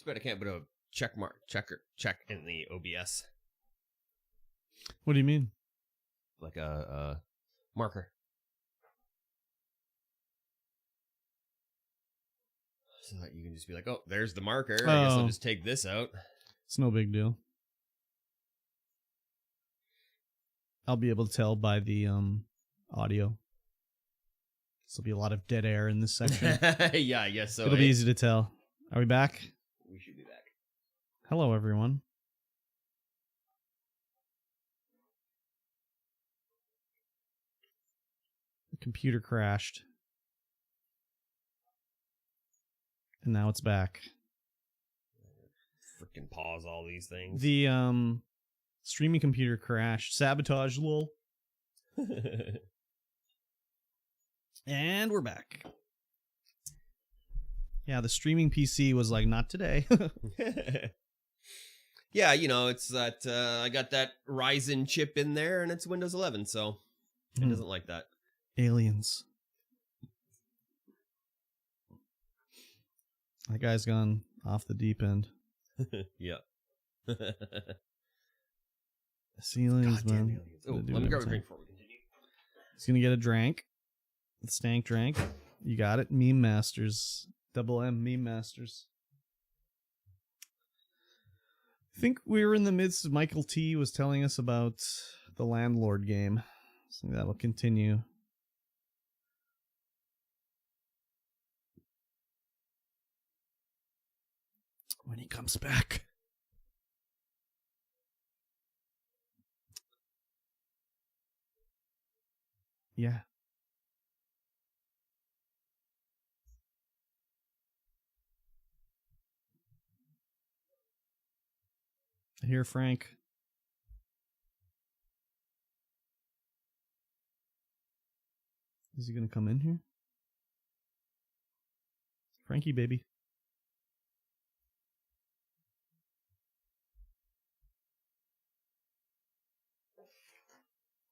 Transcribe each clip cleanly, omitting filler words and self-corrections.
It's bad I can't put a check in the OBS. What do you mean? Like a marker. So that you can just be like, oh, there's the marker. I guess I'll just take this out. It's no big deal. I'll be able to tell by the audio. There'll be a lot of dead air in this section. Yeah, I guess so. It'll be easy to tell. Are we back? We should be back. Hello, everyone. The computer crashed. And now it's back. Freaking pause all these things. The streaming computer crashed. Sabotage, lol. And we're back. Yeah, the streaming PC was like, not today. Yeah, you know, it's that I got that Ryzen chip in there and it's Windows 11, so it doesn't like that. Aliens. That guy's gone off the deep end. Yeah. Ceilings, Goddamn man. aliens. Oh, let me grab a drink before we continue. He's gonna get a drink. The stank drink. You got it. Meme Masters. Double M Meme Masters. I think we were in the midst of Michael T was telling us about the Landlord game. So that'll continue. When he comes back. Yeah. I hear Frank. Is he going to come in here? Frankie, baby.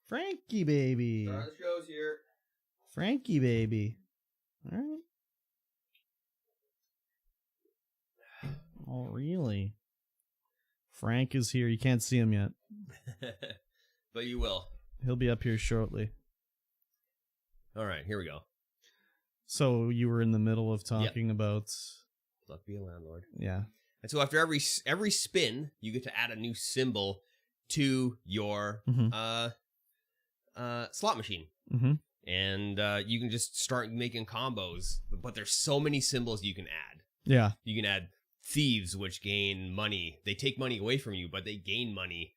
Frankie, baby. The show's here. Frankie, baby. All right. Oh, really? Frank is here. You can't see him yet. But you will. He'll be up here shortly. All right, here we go. So you were in the middle of talking about... Luck be a landlord. Yeah. And so after every spin, you get to add a new symbol to your slot machine. Mm-hmm. And you can just start making combos. But there's so many symbols you can add. Yeah. You can add thieves, which gain money. They take money away from you, but they gain money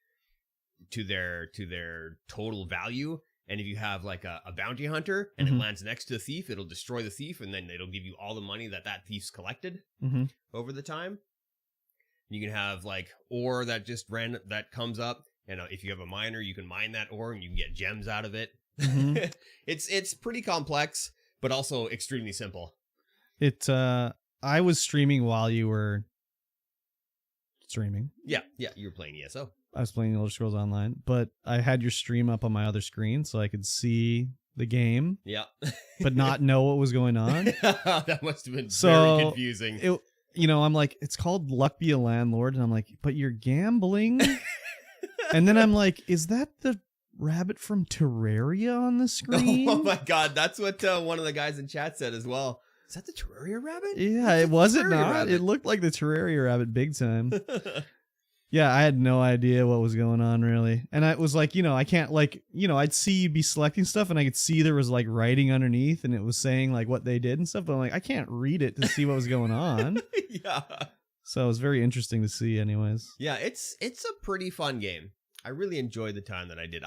to their total value. And if you have like a bounty hunter and it lands next to a thief, it'll destroy the thief, and then it'll give you all the money that thief's collected over the time. You can have like ore that just that comes up, and if you have a miner, you can mine that ore and you can get gems out of it. It's pretty complex, but also extremely simple. I was streaming while you were streaming. Yeah, you were playing ESO. I was playing Elder Scrolls Online, but I had your stream up on my other screen so I could see the game. Yeah. But not know what was going on. That must have been very confusing. I'm like, it's called Luck Be a Landlord, and I'm like, but you're gambling? And then I'm like, is that the rabbit from Terraria on the screen? Oh my god, that's what one of the guys in chat said as well. Is that the Terraria rabbit? Yeah, it was it not? Rabbit. It looked like the Terraria rabbit big time. Yeah, I had no idea what was going on, really. And I was like, I can't, I'd see you be selecting stuff, and I could see there was, like, writing underneath, and it was saying, like, what they did and stuff, but I'm like, I can't read it to see what was going on. Yeah. So it was very interesting to see, anyways. Yeah, it's a pretty fun game. I really enjoyed the time that I did.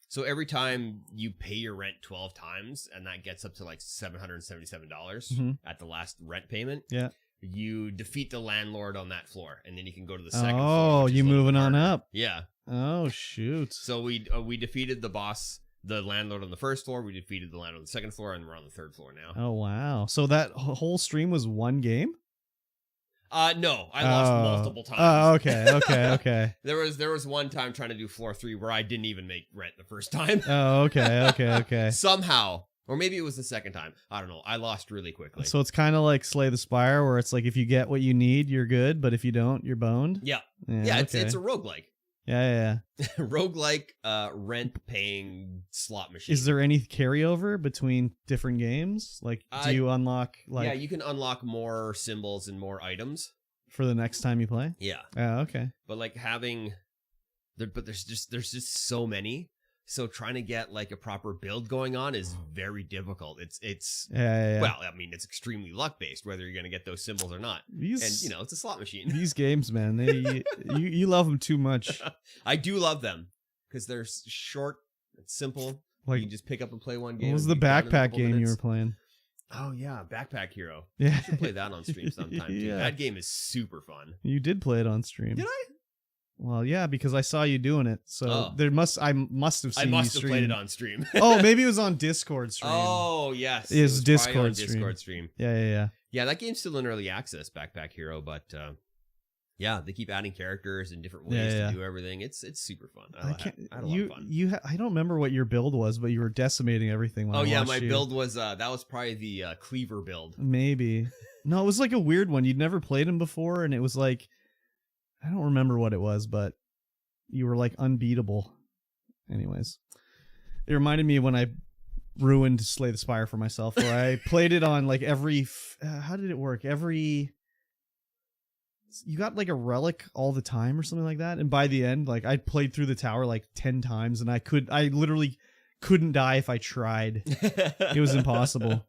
So every time you pay your rent 12 times, and that gets up to, like, $777 at the last rent payment. Yeah. You defeat the landlord on that floor, and then you can go to the second floor. Oh, you moving on up. Yeah. Oh, shoot. So we defeated the boss, the landlord on the first floor. We defeated the landlord on the second floor, and we're on the third floor now. Oh, wow. So that whole stream was one game? No, I lost multiple times. Oh, okay. There was one time trying to do floor 3 where I didn't even make rent the first time. Oh, okay. Somehow, Or maybe it was the second time. I don't know. I lost really quickly. So it's kind of like Slay the Spire, where it's like if you get what you need, you're good, but if you don't, you're boned. Yeah. Yeah, It's a roguelike. Yeah. Roguelike rent-paying slot machine. Is there any carryover between different games? Like, do you unlock like? Yeah, you can unlock more symbols and more items for the next time you play. Yeah. Oh, okay. But like there's just so many. So trying to get like a proper build going on is very difficult. It's well, I mean, it's extremely luck based whether you're going to get those symbols or not. And it's a slot machine. These games, man, you love them too much. I do love them because they're short, it's simple. Like, you can just pick up and play one game. What was the backpack game you were playing? Oh yeah, Backpack Hero. Yeah, I should play that on stream sometime too. Yeah. That game is super fun. You did play it on stream. Did I? Well, yeah, because I saw you doing it. So I must have seen you. I must have played it on stream. Oh, maybe it was on Discord stream. Oh, yes. It was Discord stream. Yeah. Yeah, that game's still in early access, Backpack Hero, but yeah, they keep adding characters and different ways to do everything. It's super fun. I had a lot of fun. I don't remember what your build was, but you were decimating everything. When my build was that was probably the Cleaver build. Maybe. No, it was like a weird one. You'd never played him before, and it was like, I don't remember what it was, but you were like unbeatable. Anyways, it reminded me of when I ruined Slay the Spire for myself, where I played it on like every. How did it work? You got like a relic all the time or something like that, and by the end, like I played through the tower like 10 times, and I literally couldn't die if I tried. It was impossible.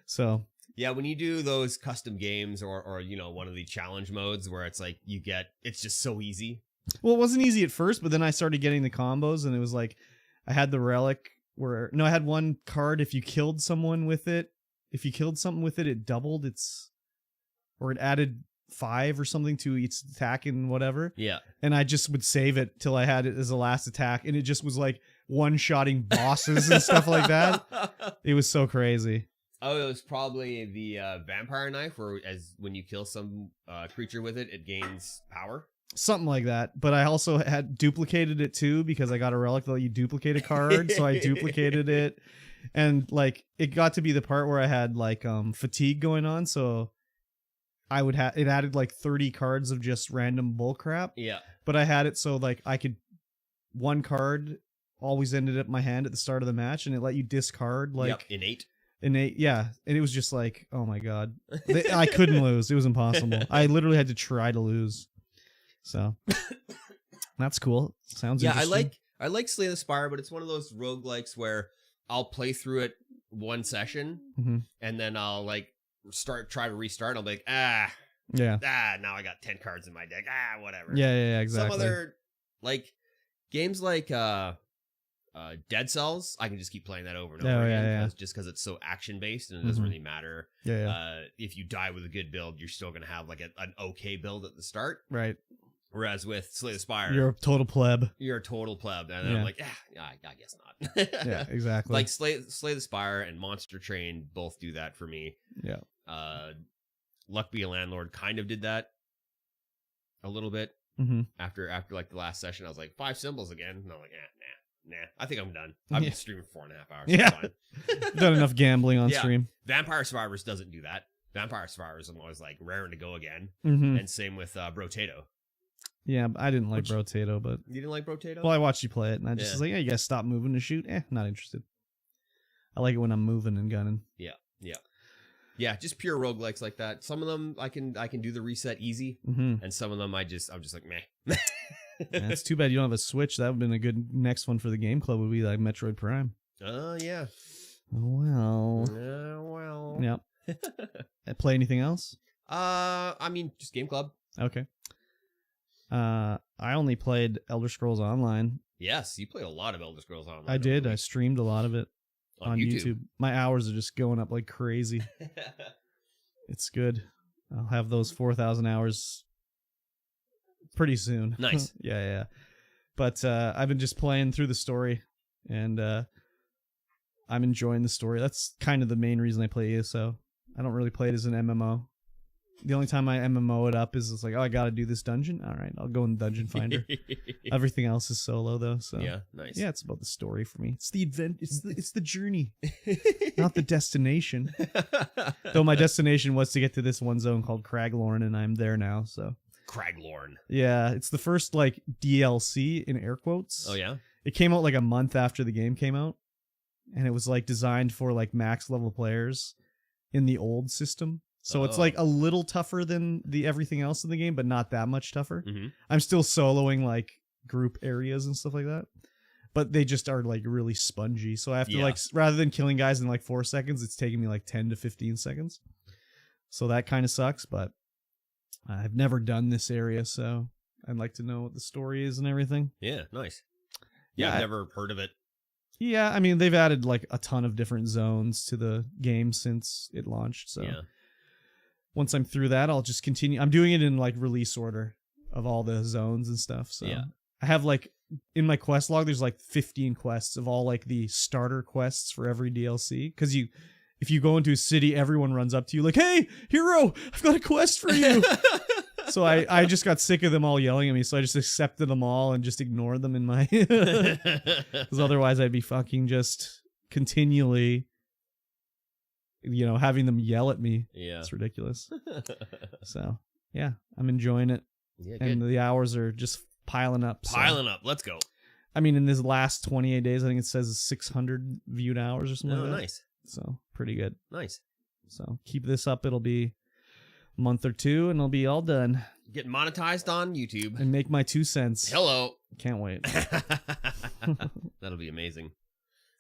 So. Yeah, when you do those custom games or one of the challenge modes where it's like it's just so easy. Well, it wasn't easy at first, but then I started getting the combos, and it was like I had the relic I had one card. If you killed someone with it, it doubled or it added 5 or something to its attack and whatever. Yeah. And I just would save it till I had it as a last attack, and it just was like one-shotting bosses and stuff like that. It was so crazy. Oh, it was probably the vampire knife, where when you kill some creature with it, it gains power. Something like that. But I also had duplicated it too, because I got a relic that let you duplicate a card, so I duplicated it. And like it got to be the part where I had like fatigue going on, so I would it added like 30 cards of just random bullcrap. Yeah. But I had it so like I could one card always ended up in my hand at the start of the match, and it let you discard like innate, yeah, and it was just like, oh my god, I couldn't lose. It was impossible. I literally had to try to lose. So that's cool. Sounds interesting. I like Slay the Spire, but it's one of those roguelikes where I'll play through it one session, and then I'll like try to restart. And I'll be like, now I got 10 cards in my deck. Whatever. Yeah, exactly. Some other like games like Dead Cells, I can just keep playing that over and over again, just because it's so action based, and it doesn't really matter. If you die with a good build, you're still gonna have like an okay build at the start, right? Whereas with Slay the Spire, you're a total pleb. And I'm like, I guess not. Yeah, exactly. Like Slay the Spire and Monster Train both do that for me. Yeah. Luck Be a Landlord kind of did that a little bit. After like the last session, I was like 5 symbols again, and I'm like, nah, I think I'm done. I've been streaming for 4.5 hours. Yeah, fine. Done enough gambling on stream. Vampire Survivors doesn't do that. Vampire Survivors I'm always like raring to go again. And same with Brotato. Yeah, I didn't like Brotato, but you didn't like Brotato? Well, I watched you play it, and I just was like, you guys stop moving to shoot. Not interested. I like it when I'm moving and gunning. Yeah, just pure roguelikes like that. Some of them I can do the reset easy, and some of them I'm just like meh. Yeah, it's too bad you don't have a Switch. That would have been a good next one for the game club. Would be like Metroid Prime. Oh yeah. Oh well. Yep. Play anything else? I mean, just game club. Okay. I only played Elder Scrolls Online. Yes, you played a lot of Elder Scrolls Online. I did. I streamed a lot of it on YouTube. My hours are just going up like crazy. It's good. I'll have those 4,000 hours pretty soon. Nice. Yeah. But I've been just playing through the story, and I'm enjoying the story. That's kind of the main reason I play ESO. I don't really play it as an MMO. The only time I MMO it up is it's like, oh, I got to do this dungeon. All right, I'll go in Dungeon Finder. Everything else is solo though. So yeah, nice. Yeah, it's about the story for me. It's the event. It's the journey, not the destination. Though my destination was to get to this one zone called Craglorn, and I'm there now. So Craglorn. Yeah, it's the first like DLC in air quotes. Oh yeah. It came out like a month after the game came out, and it was like designed for like max level players in the old system. So it's like a little tougher than the everything else in the game, but not that much tougher. Mm-hmm. I'm still soloing like group areas and stuff like that, but they just are like really spongy. So I have to like, rather than killing guys in like 4 seconds, it's taking me like 10 to 15 seconds. So that kind of sucks, but I've never done this area, so I'd like to know what the story is and everything. Yeah, nice. Yeah, I've never heard of it. Yeah, I mean, they've added like a ton of different zones to the game since it launched. So once I'm through that, I'll just continue. I'm doing it in like release order of all the zones and stuff. So I have like in my quest log, there's like 15 quests of all like the starter quests for every DLC. Because if you go into a city, everyone runs up to you like, "Hey, hero, I've got a quest for you." So I just got sick of them all yelling at me, so I just accepted them all and just ignored them in my... Because otherwise I'd be fucking just continually, having them yell at me. Yeah. It's ridiculous. So, yeah, I'm enjoying it. Yeah, and the hours are just piling up. Piling up. Let's go. I mean, in this last 28 days, I think it says 600 viewed hours or something like that. Nice. So, pretty good. Nice. So, keep this up. It'll be month or two and I'll be all done. Get monetized on YouTube. And make my 2 cents. Hello. Can't wait. That'll be amazing.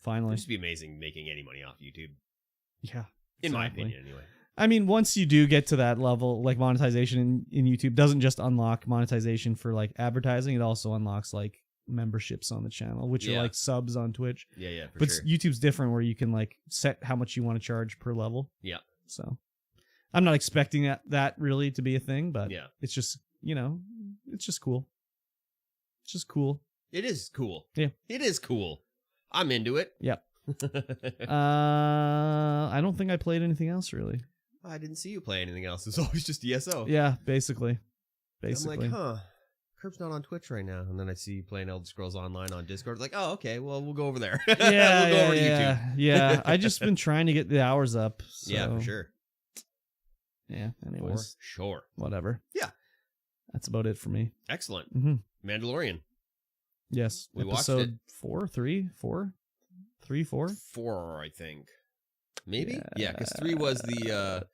Finally. It'll just be amazing making any money off YouTube. Yeah. In my opinion, anyway. I mean, once you do get to that level, like monetization in YouTube doesn't just unlock monetization for like advertising, it also unlocks like memberships on the channel, which are like subs on Twitch. Yeah, but YouTube's different where you can like set how much you want to charge per level. Yeah. So I'm not expecting that really to be a thing, but it's just, it's just cool. It's just cool. It is cool. Yeah. It is cool. I'm into it. Yep. I don't think I played anything else really. I didn't see you play anything else. It's always just ESO. Yeah, basically. I'm like, Curb's not on Twitch right now. And then I see you playing Elder Scrolls Online on Discord. Like, oh, okay, well, we'll go over there. Yeah, we'll go over to YouTube. Yeah, I just been trying to get the hours up. So. Yeah, for sure. Yeah, anyways. For sure. Whatever. Yeah. That's about it for me. Excellent. Mm-hmm. Mandalorian. Yes. We Episode watched it. 4, 3, 4? 3, 4? 4, I think. Maybe? Yeah, because 3 was the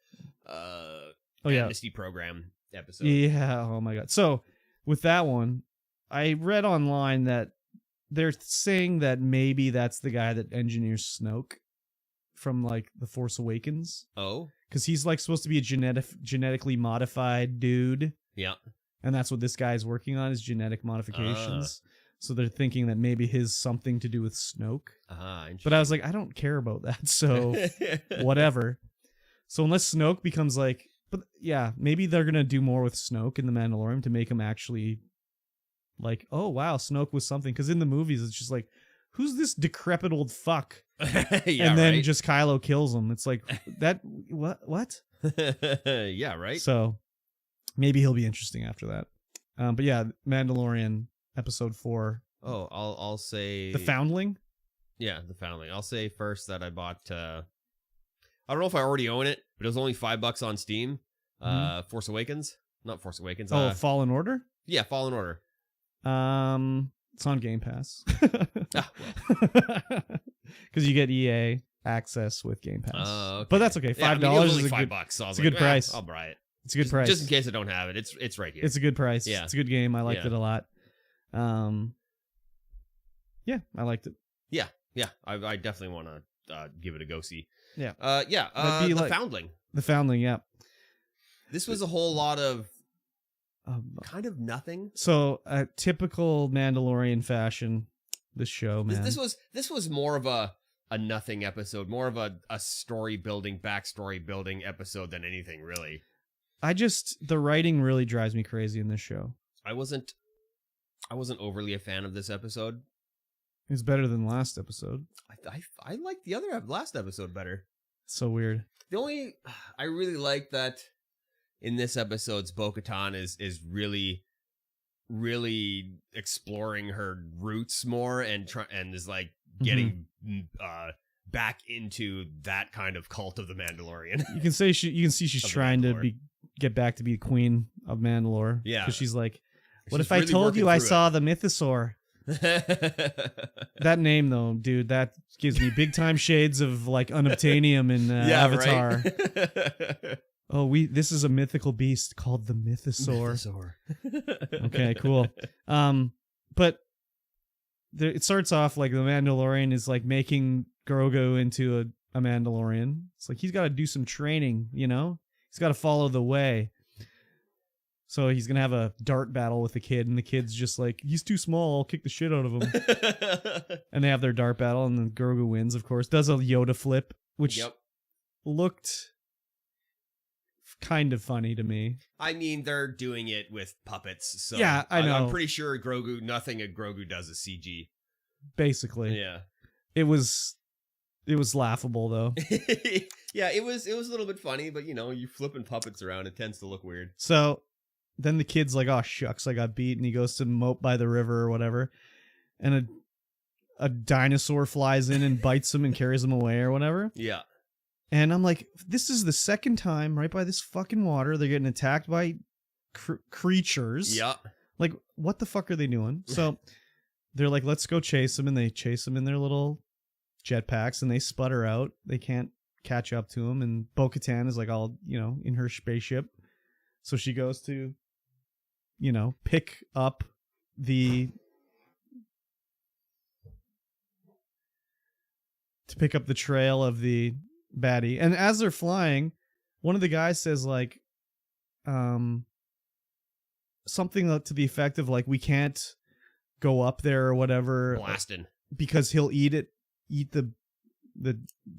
Amnesty Program episode. Yeah, oh my god. So, with that one, I read online that they're saying that maybe that's the guy that engineers Snoke from, like, The Force Awakens. Oh? Because he's, like, supposed to be a genetically modified dude. Yeah. And that's what this guy's working on, is genetic modifications. So they're thinking that maybe his something to do with Snoke. But I was like, I don't care about that, so whatever. So unless Snoke becomes like... But yeah, maybe they're going to do more with Snoke in The Mandalorian to make him actually like, oh, wow, Snoke was something. Because in the movies, it's just like, who's this decrepit old fuck? And then just Kylo kills him. It's like, that... What? Yeah, right? So maybe he'll be interesting after that. But yeah, Mandalorian... Episode 4. Oh, I'll say... The Foundling? Yeah, The Foundling. I'll say first that I bought... I don't know if I already own it, but it was only $5 on Steam. Force Awakens? Not Force Awakens. Fallen Order? Yeah, Fallen Order. It's on Game Pass. Because you get EA access with Game Pass. Okay. But that's okay. $5 it was only is $5, so I was it's a good price. I'll buy it. It's a good price. Just in case I don't have it. It's right here. It's a good price. Yeah. It's a good game. I liked it a lot. Yeah, I liked it. Yeah. I definitely want to give it a go see. Yeah. The Foundling. The Foundling, yeah. This was a whole lot of kind of nothing. So, typical Mandalorian fashion, this show, man. This was more of a nothing episode, more of a story building, backstory building episode than anything, really. The writing really drives me crazy in this show. I wasn't overly a fan of this episode. It's better than last episode. I liked the last episode better. So weird. I really liked that in this episode's Bo-Katan is really exploring her roots more and is like getting back into that kind of cult of the Mandalorian. You can see she's trying to get back to be queen of Mandalore. Yeah, because she's like, what if I told you I saw the mythosaur? That name though, dude, that gives me big time shades of like unobtainium in Avatar. Right? Oh, this is a mythical beast called the mythosaur. Okay, cool. But it starts off like the Mandalorian is like making Grogu into a Mandalorian. It's like he's got to do some training, you know? He's got to follow the way. So he's going to have a dart battle with the kid, and the kid's just like, he's too small, I'll kick the shit out of him. And they have their dart battle, and then Grogu wins, of course. Does a Yoda flip, which looked kind of funny to me. I mean, they're doing it with puppets, so yeah, I know. I'm pretty sure nothing Grogu does is CG. Basically. Yeah. It was laughable though. Yeah, it was a little bit funny, but you know, you flipping puppets around, it tends to look weird. So then the kid's like, oh shucks, I got beat, and he goes to mope by the river or whatever, and a dinosaur flies in and bites him and carries him away or whatever. Yeah. And I'm like, this is the second time right by this fucking water they're getting attacked by creatures. Yeah. Like, what the fuck are they doing? So they're like, let's go chase them, and they chase them in their little jetpacks, and they sputter out. They can't catch up to them, and Bo-Katan is like all, you know, in her spaceship. So she goes to, you know, pick up the trail of the baddie. And as they're flying, one of the guys says like something to the effect of like, we can't go up there or whatever, blasting, because he'll eat the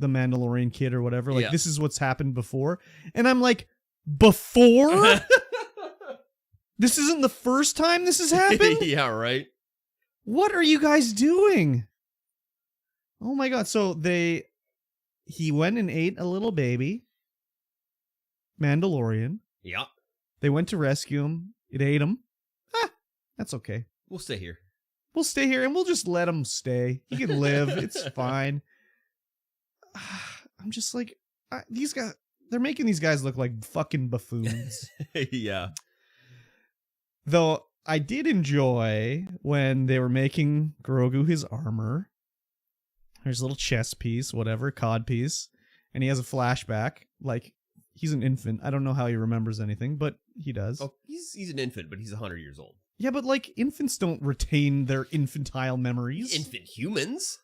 Mandalorian kid or whatever. Like, this is what's happened before. And I'm like, before? This isn't the first time this has happened? Yeah, right. What are you guys doing? Oh my god. So he went and ate a little baby Mandalorian. Yeah. They went to rescue him. It ate him. That's okay. We'll stay here. We'll stay here, and we'll just let him stay. He can live. It's fine. I'm just like, these guys, they're making these guys look like fucking buffoons. Yeah. Though I did enjoy when they were making Grogu his armor. There's a little chess piece, whatever, cod piece. And he has a flashback. Like, he's an infant. I don't know how he remembers anything, but he does. Oh, he's an infant, but he's 100 years old. Yeah, but like, infants don't retain their infantile memories. Infant humans?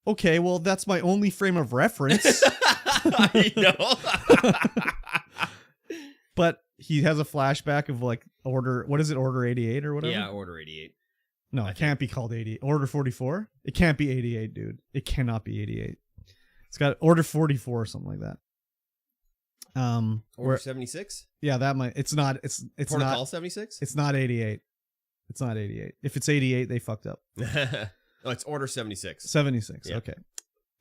Okay, well, that's my only frame of reference. I know. But he has a flashback of like Order 88 or whatever? Yeah, Order 88. No, it can't be called 88. Order 44? It can't be 88, dude. It cannot be 88. It's got Order 44 or something like that. Order 76? Yeah, that might. It's not. It's Protocol not 76? It's not 88. It's not 88. If it's 88, they fucked up. Oh, it's Order 76. 76. Yeah. Okay.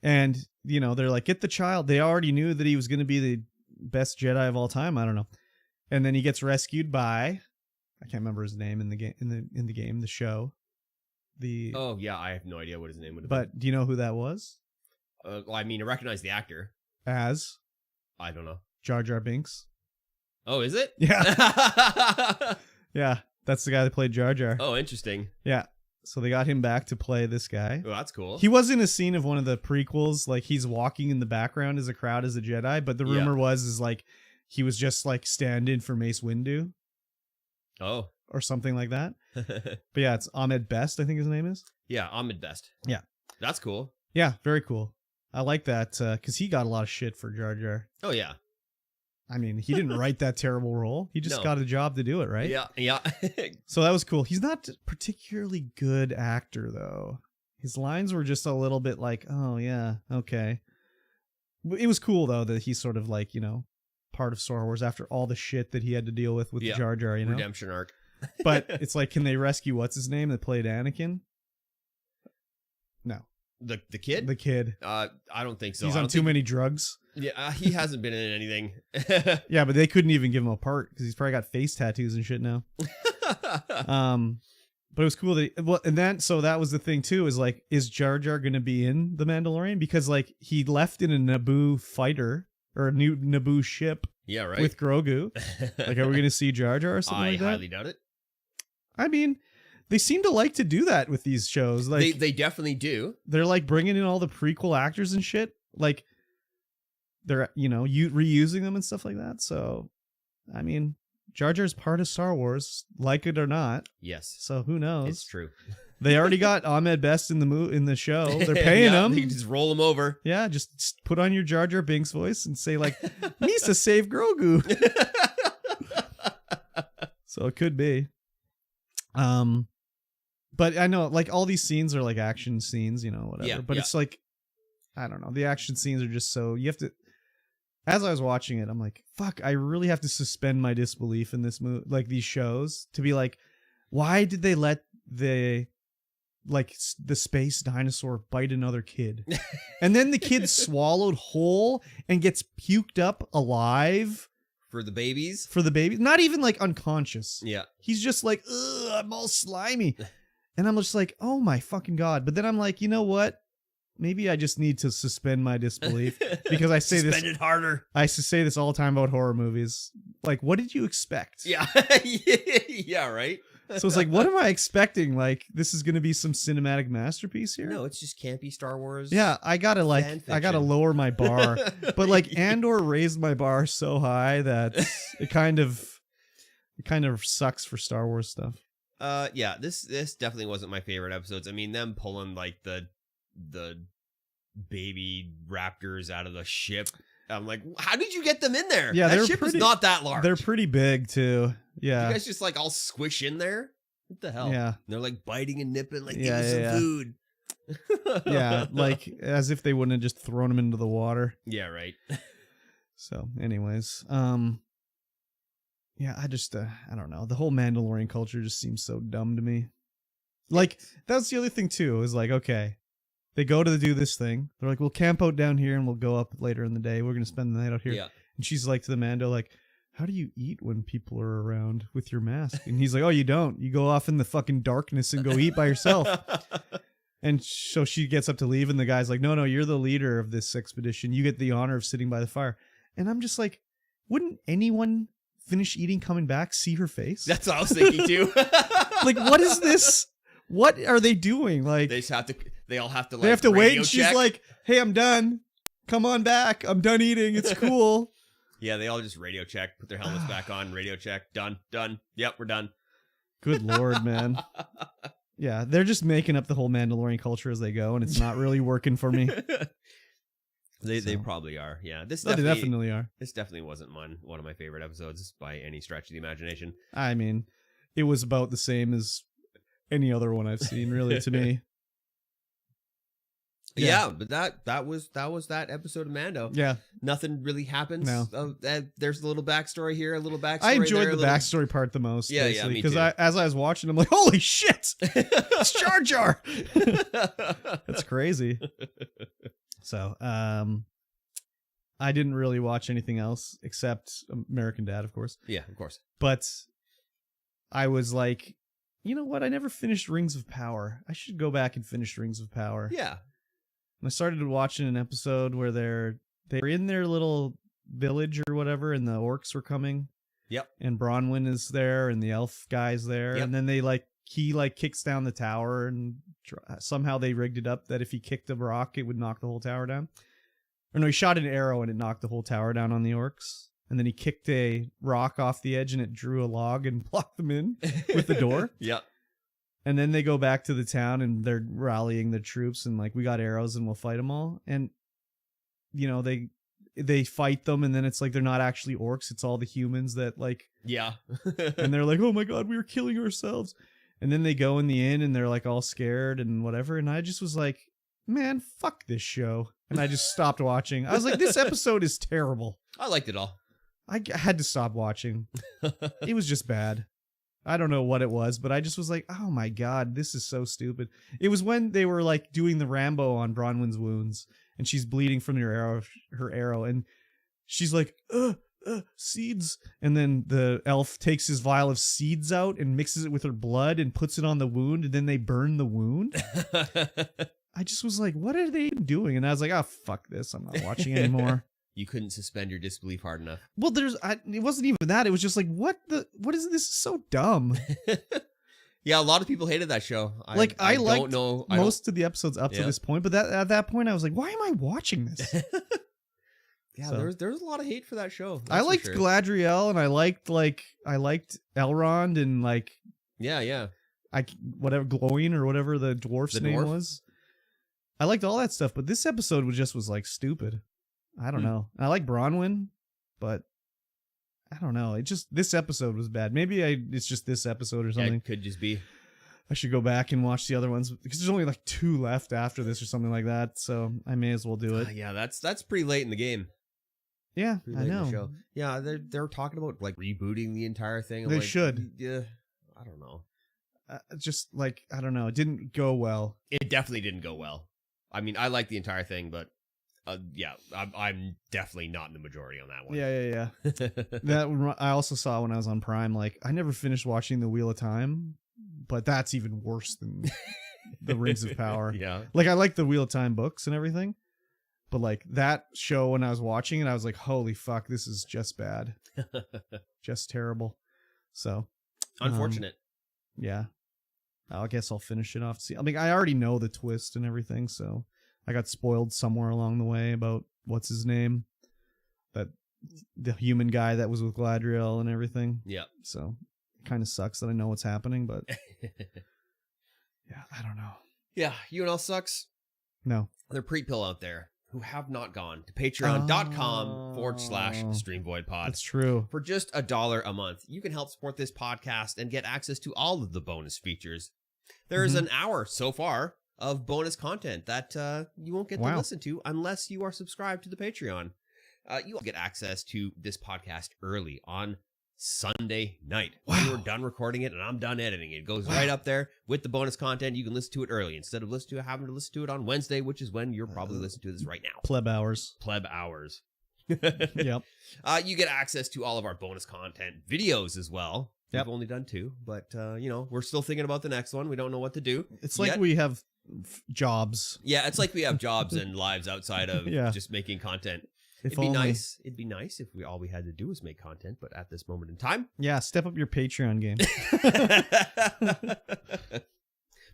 And you know, they're like, get the child. They already knew that he was going to be the best Jedi of all time. I don't know. And then he gets rescued by, I can't remember his name in the game. In the game, the show. Oh yeah, I have no idea what his name would have been. But do you know who that was? Well, I mean, I recognize the actor. As? I don't know. Jar Jar Binks. Oh, is it? Yeah. Yeah, that's the guy that played Jar Jar. Oh, interesting. Yeah. So they got him back to play this guy. Oh, that's cool. He was in a scene of one of the prequels, like he's walking in the background as a crowd as a Jedi, but the rumor is like he was just like stand-in for Mace Windu. Oh. Or something like that. But yeah, it's Ahmed Best, I think his name is. Yeah, Ahmed Best. Yeah. That's cool. Yeah, very cool. I like that because he got a lot of shit for Jar Jar. Oh, yeah. I mean, he didn't write that terrible role. He just got a job to do it, right? Yeah, yeah. So that was cool. He's not a particularly good actor, though. His lines were just a little bit like, oh, yeah, okay. It was cool, though, that he's sort of like, you know, part of Star Wars after all the shit that he had to deal with Jar Jar, you know? Redemption arc. But it's like, can they rescue what's his name that played Anakin? No. The kid? The kid. I don't think so. He's on too many drugs. Yeah, he hasn't been in anything. Yeah, but they couldn't even give him a part because he's probably got face tattoos and shit now. But it was cool so that was the thing too, is like, is Jar Jar gonna be in The Mandalorian? Because like he left in a Naboo fighter or a new Naboo ship. Yeah, right. With Grogu. Like, are we gonna see Jar Jar or something like that? I highly doubt it. I mean, they seem to like to do that with these shows. Like they definitely do. They're like bringing in all the prequel actors and shit. Like they're reusing them and stuff like that. So, I mean, Jar Jar's part of Star Wars, like it or not. Yes. So who knows? It's true. They already got Ahmed Best in the show. They're paying him. They can just roll him over. Yeah, just put on your Jar Jar Binks voice and say like, "Misa save Grogu." So it could be. But I know like all these scenes are like action scenes, whatever. Yeah, but it's like, I don't know. The action scenes are just so you have to. As I was watching it, I'm like, fuck, I really have to suspend my disbelief in this movie, like these shows, to be like, why did they let the space dinosaur bite another kid? And then the kid swallowed whole and gets puked up alive. For the babies? For the baby. Not even like unconscious. Yeah. He's just like, ugh, I'm all slimy. And I'm just like, oh my fucking God. But then I'm like, you know what? Maybe I just need to suspend my disbelief because I say Suspend it harder. I say this all the time about horror movies. Like, what did you expect? Yeah. Yeah, right? So it's like, what am I expecting? Like, this is going to be some cinematic masterpiece here? No, it's just campy Star Wars. Yeah, I got to lower my bar. But like Andor raised my bar so high that it kind of sucks for Star Wars stuff. Yeah, this definitely wasn't my favorite episodes. I mean, them pulling like the baby raptors out of the ship. I'm like, how did you get them in there? Yeah, that ship is not that large. They're pretty big too. Yeah. You guys just like all squish in there? What the hell? Yeah. And they're like biting and nipping, like, give me some food. Yeah, like as if they wouldn't have just thrown them into the water. Yeah, right. So, anyways, yeah, I just, I don't know. The whole Mandalorian culture just seems so dumb to me. Like, that's the other thing too, is like, okay, they go to do this thing. They're like, we'll camp out down here and we'll go up later in the day. We're going to spend the night out here. Yeah. And she's like to the Mando, like, how do you eat when people are around with your mask? And he's like, oh, you don't. You go off in the fucking darkness and go eat by yourself. And so she gets up to leave and the guy's like, no, you're the leader of this expedition. You get the honor of sitting by the fire. And I'm just like, wouldn't anyone finish eating coming back see her face? That's what I was thinking too. Like, what is this? What are they doing? Like, they all have to like, they have to wait. And check. She's like, hey, I'm done. Come on back. I'm done eating. It's cool. Yeah, they all just radio check, put their helmets back on, radio check, done. Yep, we're done. Good Lord, man. Yeah, they're just making up the whole Mandalorian culture as they go, and it's not really working for me. They probably are. Yeah, they definitely are. This definitely wasn't one of my favorite episodes by any stretch of the imagination. I mean, it was about the same as any other one I've seen, really, to me. Yeah, but that was that episode of Mando. Yeah, nothing really happens. No, there's a little backstory here, a little backstory. I enjoyed the backstory part the most. Yeah, basically, me too. Because as I was watching, I'm like, holy shit, it's Jar Jar. That's crazy. So, I didn't really watch anything else except American Dad, of course. Yeah, of course. But I was like, you know what? I never finished Rings of Power. I should go back and finish Rings of Power. Yeah. And I started watching an episode where they were in their little village or whatever, and the orcs were coming. Yep. And Bronwyn is there, and the elf guy's there, and then he kicks down the tower, and somehow they rigged it up that if he kicked a rock, it would knock the whole tower down. Or no, he shot an arrow and it knocked the whole tower down on the orcs. And then he kicked a rock off the edge and it drew a log and blocked them in with the door. Yep. And then they go back to the town and they're rallying the troops and like, we got arrows and we'll fight them all. And, you know, they fight them and then it's like, they're not actually orcs. It's all the humans that like, yeah. And they're like, oh my God, we were killing ourselves. And then they go in the inn and they're like all scared and whatever. And I just was like, man, fuck this show. And I just stopped watching. I was like, this episode is terrible. I liked it all. I had to stop watching. It was just bad. I don't know what it was, but I just was like, oh my God, this is so stupid. It was when they were like doing the Rambo on Bronwyn's wounds and she's bleeding from her arrow. And she's like, seeds. And then the elf takes his vial of seeds out and mixes it with her blood and puts it on the wound. And then they burn the wound. I just was like, what are they doing? And I was like, oh, fuck this. I'm not watching anymore. You couldn't suspend your disbelief hard enough. Well, it wasn't even that. It was just like, what is this? This is so dumb. Yeah, a lot of people hated that show. I liked most of the episodes up to this point, but at that point, I was like, why am I watching this? Yeah, so, there was a lot of hate for that show. I liked Galadriel, and I liked Elrond, and whatever Glowing or whatever the dwarf's name was. I liked all that stuff, but this episode was like stupid. I don't know. I like Bronwyn, but I don't know. This episode was bad. Maybe it's just this episode or something. Yeah, it could just be. I should go back and watch the other ones because there's only like 2 left after this or something like that. So I may as well do it. Yeah, that's pretty late in the game. Yeah, I know. Show. Yeah, they're talking about like rebooting the entire thing. They should. Yeah, I don't know. Just like I don't know. It didn't go well. It definitely didn't go well. I mean, I like the entire thing, but I'm definitely not in the majority on that one. Yeah. That I also saw when I was on Prime. Like, I never finished watching The Wheel of Time, but that's even worse than the Rings of Power. Yeah. Like, I like the Wheel of Time books and everything, but like that show when I was watching it, I was like, holy fuck, this is just bad, just terrible. So unfortunate. Yeah. I guess I'll finish it off. See, I mean, I already know the twist and everything, so I got spoiled somewhere along the way about what's his name, that the human guy that was with Galadriel and everything. Yeah. So it kind of sucks that I know what's happening, but yeah, I don't know. Yeah, you know what else sucks? No. There are pre-pill out there who have not gone to patreon.com/StreamVoidPod. That's true. For just $1 a month, you can help support this podcast and get access to all of the bonus features. There is an hour so far of bonus content that you won't get to listen to unless you are subscribed to the Patreon. You will get access to this podcast early on Sunday night. When we're done recording it and I'm done editing it. It goes right up there with the bonus content. You can listen to it early instead of having to listen to it on Wednesday, which is when you're probably listening to this right now. Pleb hours. Yep. You get access to all of our bonus content videos as well. We've only done 2, but we're still thinking about the next one. We don't know what to do. It's like we have jobs. Yeah, it's like we have jobs and lives outside of just making content. It'd be nice if all we had to do was make content, but at this moment in time, step up your Patreon game.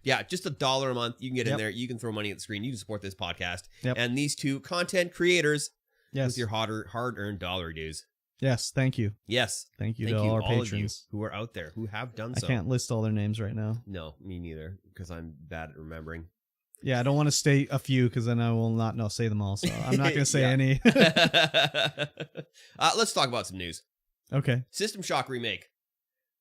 Yeah, just $1 a month. You can get in there. You can throw money at the screen. You can support this podcast and these 2 content creators with your hard-earned dollar dues. Yes, thank you. Yes. Thank you to all our patrons who are out there who have done so. I can't list all their names right now. No, me neither, because I'm bad at remembering. Yeah, I don't want to say a few because then I will not say them all. So I'm not going to say any. Let's talk about some news. Okay. System Shock remake.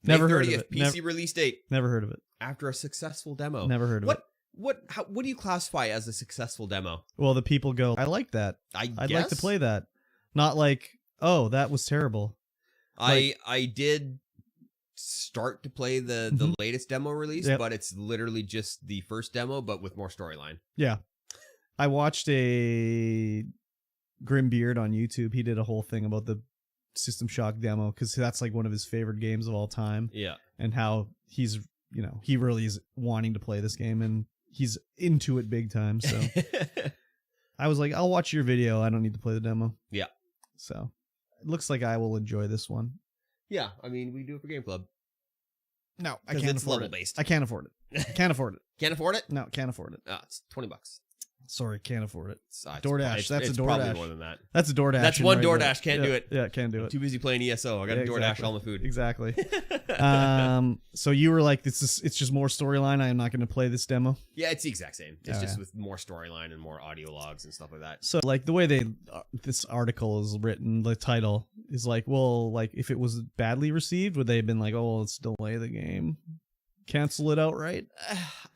Never heard of it. PC release date. Never heard of it. After a successful demo. Never heard of it. What do you classify as a successful demo? Well, the people go, I like that. I'd like to play that. Not like, oh, that was terrible. I did start to play the latest demo release, but it's literally just the first demo, but with more storyline. Yeah. I watched a Grimbeard on YouTube. He did a whole thing about the System Shock demo because that's like one of his favorite games of all time. Yeah. And how he's, he really is wanting to play this game and he's into it big time. So I was like, I'll watch your video. I don't need to play the demo. Yeah. So it looks like I will enjoy this one. Yeah, I mean, we do it for Game Club. No, I can't afford it. Based. I can't afford it. Can't afford it. Can't afford it? No, can't afford it. It's $20. Sorry, can't afford it. DoorDash. That's a DoorDash. Probably more than that. That's a DoorDash. That's one DoorDash. Can't do it. Yeah, can't do it. I'm too busy playing ESO. I got to DoorDash all my food. Exactly. So you were like, it's just more storyline. I am not going to play this demo. Yeah, it's the exact same. It's just with more storyline and more audio logs and stuff like that. So like the way this article is written, the title is like, well, like if it was badly received, would they have been like, oh, let's delay the game? Cancel it outright?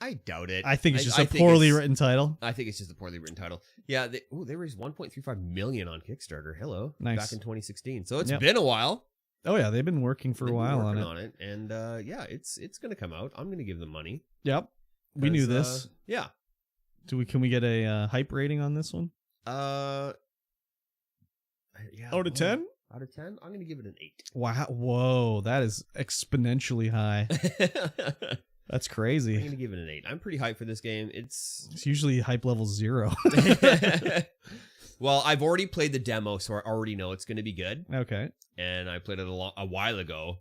I doubt it. I think it's just a poorly written title. I think it's just a poorly written title. Yeah, they raised $1.35 million on Kickstarter. Hello. Nice. Back in 2016. So it's been a while. Oh yeah, they've been working for a while on it. And yeah, it's gonna come out. I'm gonna give them money. Yep, we knew this. Yeah. Can we get a hype rating on this one? Yeah. Out of 10? Out of 10, I'm gonna give it an 8. Wow! Whoa, that is exponentially high. That's crazy. I'm gonna give it an 8. I'm pretty hyped for this game. It's usually hype level 0. Well, I've already played the demo, so I already know it's gonna be good. Okay. And I played it a while ago,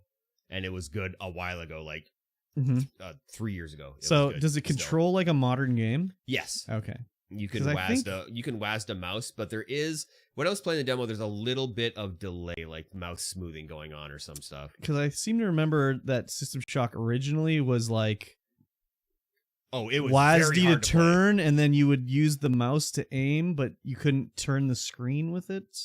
and it was good a while ago, like 3 years ago. So does it control like a modern game? Yes. Okay. You can WASD a mouse, but there is, when I was playing the demo, there's a little bit of delay, like mouse smoothing going on or some stuff. Because I seem to remember that System Shock originally was like, it was WASD to turn, and then you would use the mouse to aim, but you couldn't turn the screen with it.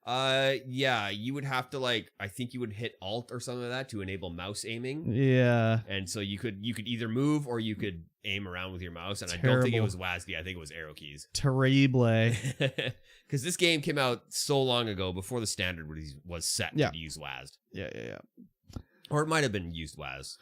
Yeah, you would have to I think you would hit Alt or something like that to enable mouse aiming. Yeah. And so you could either move or you could aim around with your mouse. And Terrible. I don't think it was WASD. I think it was arrow keys. Terrible. Because this game came out so long ago before the standard was set to use WASD. Yeah. Or it might have been used WASD.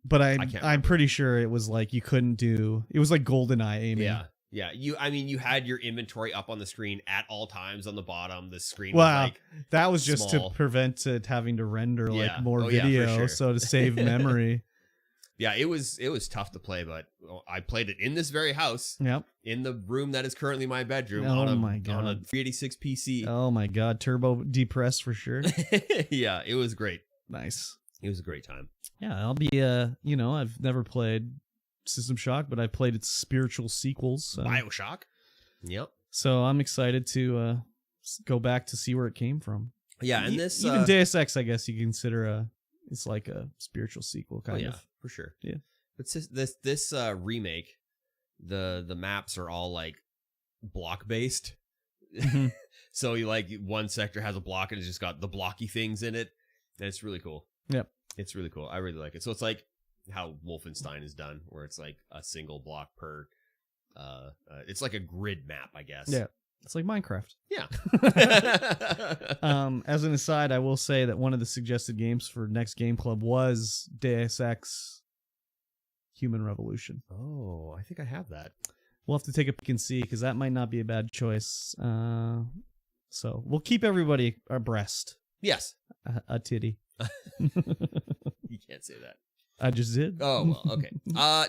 But I'm pretty sure it was like you couldn't do. It was like GoldenEye aiming. Yeah. You had your inventory up on the screen at all times on the bottom. The screen was was that was just small. to prevent it having to render more video, for sure. so to save memory. Yeah, it was tough to play, but I played it in this very house. Yep. In the room that is currently my bedroom on a 386 PC. Oh my god, turbo depressed for sure. Yeah, it was great. Nice. It was a great time. Yeah, I'll be I've never played System Shock, but I played its spiritual sequels. BioShock. Yep. So I'm excited to go back to see where it came from. Yeah, and this even Deus Ex, I guess you consider it's like a spiritual sequel kind of. For sure. Yeah. But this remake, the maps are all like block based. Mm-hmm. So you one sector has a block and it's just got the blocky things in it, and it's really cool. Yep. It's really cool. I really like it. So it's like how Wolfenstein is done, where it's like a single block per. It's like a grid map, I guess. Yeah. It's like Minecraft. Yeah. As an aside, I will say that one of the suggested games for next Game Club was Deus Ex Human Revolution. Oh, I think I have that. We'll have to take a peek and see, because that might not be a bad choice. So we'll keep everybody abreast. Yes. A titty. You can't say that. I just did. Oh, well, okay.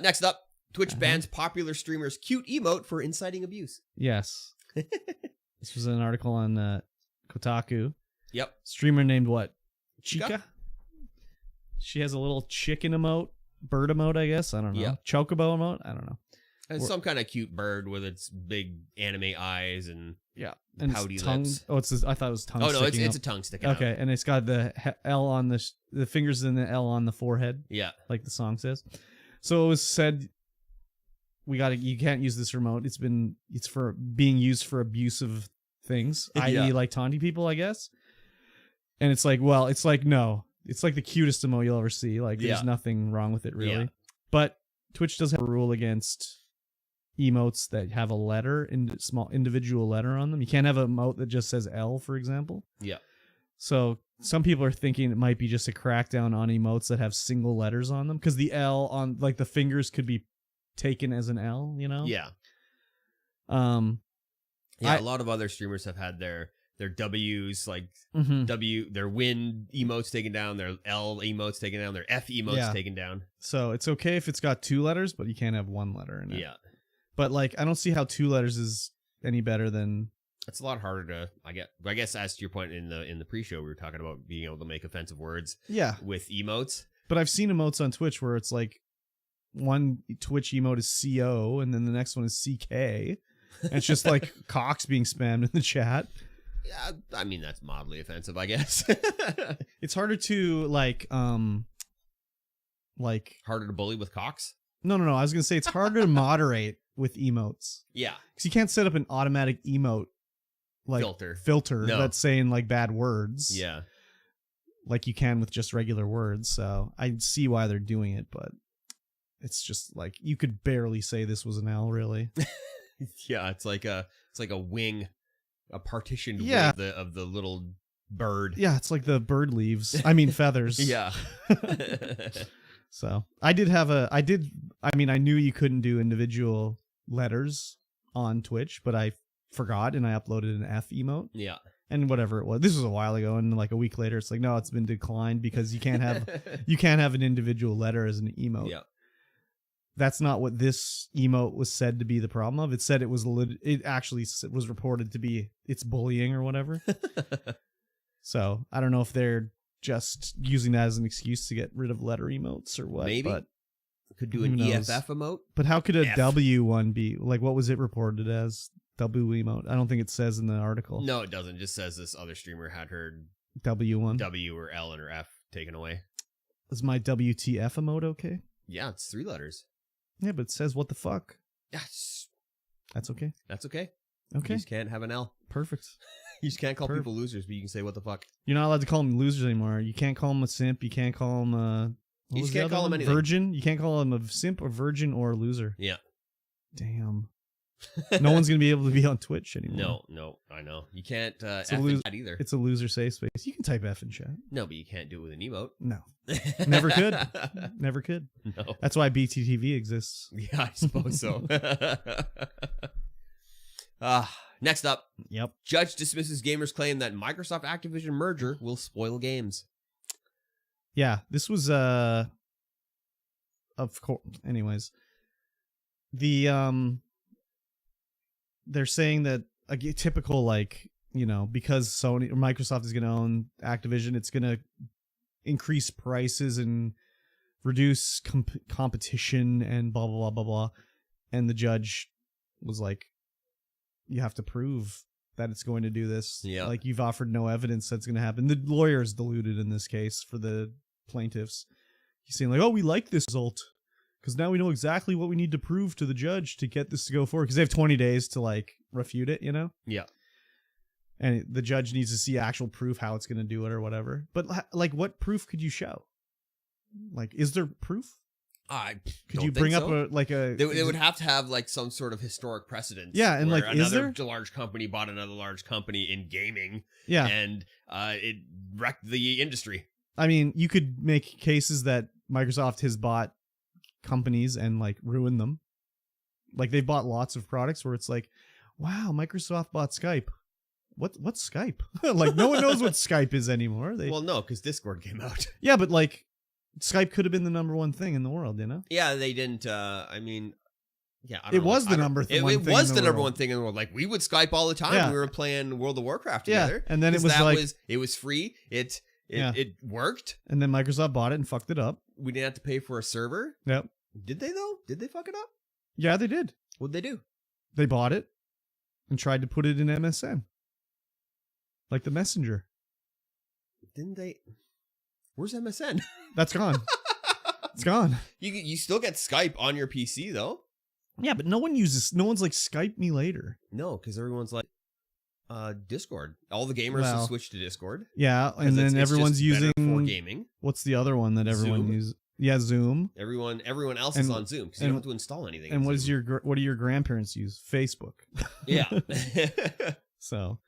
Next up, Twitch bans popular streamer's cute emote for inciting abuse. Yes. This was an article on Kotaku. Yep. Streamer named what? Chica? She has a little chicken emote, bird emote, I guess. I don't know. Yep. Chocobo emote? I don't know. And some kind of cute bird with its big anime eyes and pouty tongue. lips. Oh, I thought it was tongue. Oh no, it's out. a tongue sticking out. Okay, and it's got the L on the fingers and the L on the forehead. Yeah, like the song says. So it was said, you can't use this remote. It's for being used for abusive things, i.e. like taunting people, I guess. And it's like, well, it's like, no, it's like the cutest emote you'll ever see. Like there's nothing wrong with it really. Yeah. But Twitch does have a rule against emotes that have a letter, small individual letter on them. You can't have an emote that just says L, for example. Yeah. So some people are thinking it might be just a crackdown on emotes that have single letters on them, because the L on like the fingers could be taken as an L, you know? Yeah. A lot of other streamers have had their W's, like their win emotes taken down, their L emotes taken down, their F emotes taken down. So it's okay if it's got 2 letters, but you can't have 1 letter in it. Yeah. But like, I don't see how 2 letters is any better than. It's a lot harder to. I guess as to your point in the pre-show, we were talking about being able to make offensive words. Yeah. With emotes. But I've seen emotes on Twitch where it's like one Twitch emote is CO and then the next one is CK. And it's just like cocks being spammed in the chat. Yeah, I mean that's mildly offensive, I guess. It's harder to like harder to bully with cocks? No. I was gonna say it's harder to moderate with emotes. Yeah, because you can't set up an automatic emote like filter that's saying like bad words. Yeah, like you can with just regular words. So I see why they're doing it, but it's just like you could barely say this was an L, really. Yeah, it's like a wing, a partitioned wing of the little bird. Yeah, it's like the bird leaves. I mean feathers. Yeah. So I knew you couldn't do individual letters on Twitch, but I forgot and I uploaded an F emote. Yeah. And whatever it was. This was a while ago, and like a week later it's like, no, it's been declined because you can't have an individual letter as an emote. Yeah. That's not what this emote was said to be the problem of. It said it actually was reported to be it's bullying or whatever. So I don't know if they're just using that as an excuse to get rid of letter emotes or what. Maybe. But could do an EFF emote. But how could a F. W one be? Like, what was it reported as? W emote. I don't think it says in the article. No, it doesn't. It just says this other streamer had her W1. W or L and her F taken away. Is my WTF emote okay? Yeah, it's 3 letters. Yeah, but it says what the fuck. Yes. That's okay. That's okay. Okay. You just can't have an L. Perfect. You just can't call people losers, but you can say what the fuck. You're not allowed to call them losers anymore. You can't call them a simp. You can't call them you just can't call them anything. Virgin. You can't call them a simp or virgin or a loser. Yeah. Damn. No one's gonna be able to be on Twitch anymore. No, I know. You can't F in chat either. It's a loser safe space. You can type F in chat. No, but you can't do it with an emote. No. Never could. Never could. No. That's why BTTV exists. Yeah, I suppose so. Next up. Yep. Judge dismisses gamers' claim that Microsoft Activision merger will spoil games. Yeah, this was of course. Anyways, they're saying that a typical, like, you know, because Sony or Microsoft is going to own Activision, it's going to increase prices and reduce competition and blah blah blah blah blah. And the judge was like, you have to prove that it's going to do this. Yeah. Like, you've offered no evidence that's going to happen. The lawyer is deluded in this case for the plaintiffs. He's saying like, oh, we like this result because now we know exactly what we need to prove to the judge to get this to go forward, because they have 20 days to like refute it, you know? Yeah. And the judge needs to see actual proof how it's going to do it or whatever. But like, what proof could you show? Like, is there proof? Could you bring up They would have to have like some sort of historic precedent. Yeah, and like, is there? Another large company bought another large company in gaming. Yeah, and it wrecked the industry. I mean, you could make cases that Microsoft has bought companies and like ruined them. Like, they've bought lots of products where it's like, wow, Microsoft bought Skype. What's Skype? Like, no one knows what Skype is anymore. Well, no, because Discord came out. Yeah, but like, Skype could have been the #1 thing in the world, you know? Yeah, they didn't. I mean, yeah, it was the number one. It was the #1 thing in the world. Like, we would Skype all the time. Yeah. We were playing World of Warcraft together. Yeah, and then it was like, it was free. It worked. And then Microsoft bought it and fucked it up. We didn't have to pay for a server. Yep. Did they though? Did they fuck it up? Yeah, they did. What'd they do? They bought it and tried to put it in MSN. Like the Messenger. Didn't they? Where's MSN? That's gone. It's gone. You still get Skype on your PC though. Yeah, but no one's like, Skype me later. No, because everyone's like Discord. All the gamers have switched to Discord. Yeah, and then everyone's using for gaming. What's the other one that everyone uses? Yeah, Zoom. Everyone else is on Zoom because you don't have to install anything. And what do your grandparents use? Facebook. Yeah. So,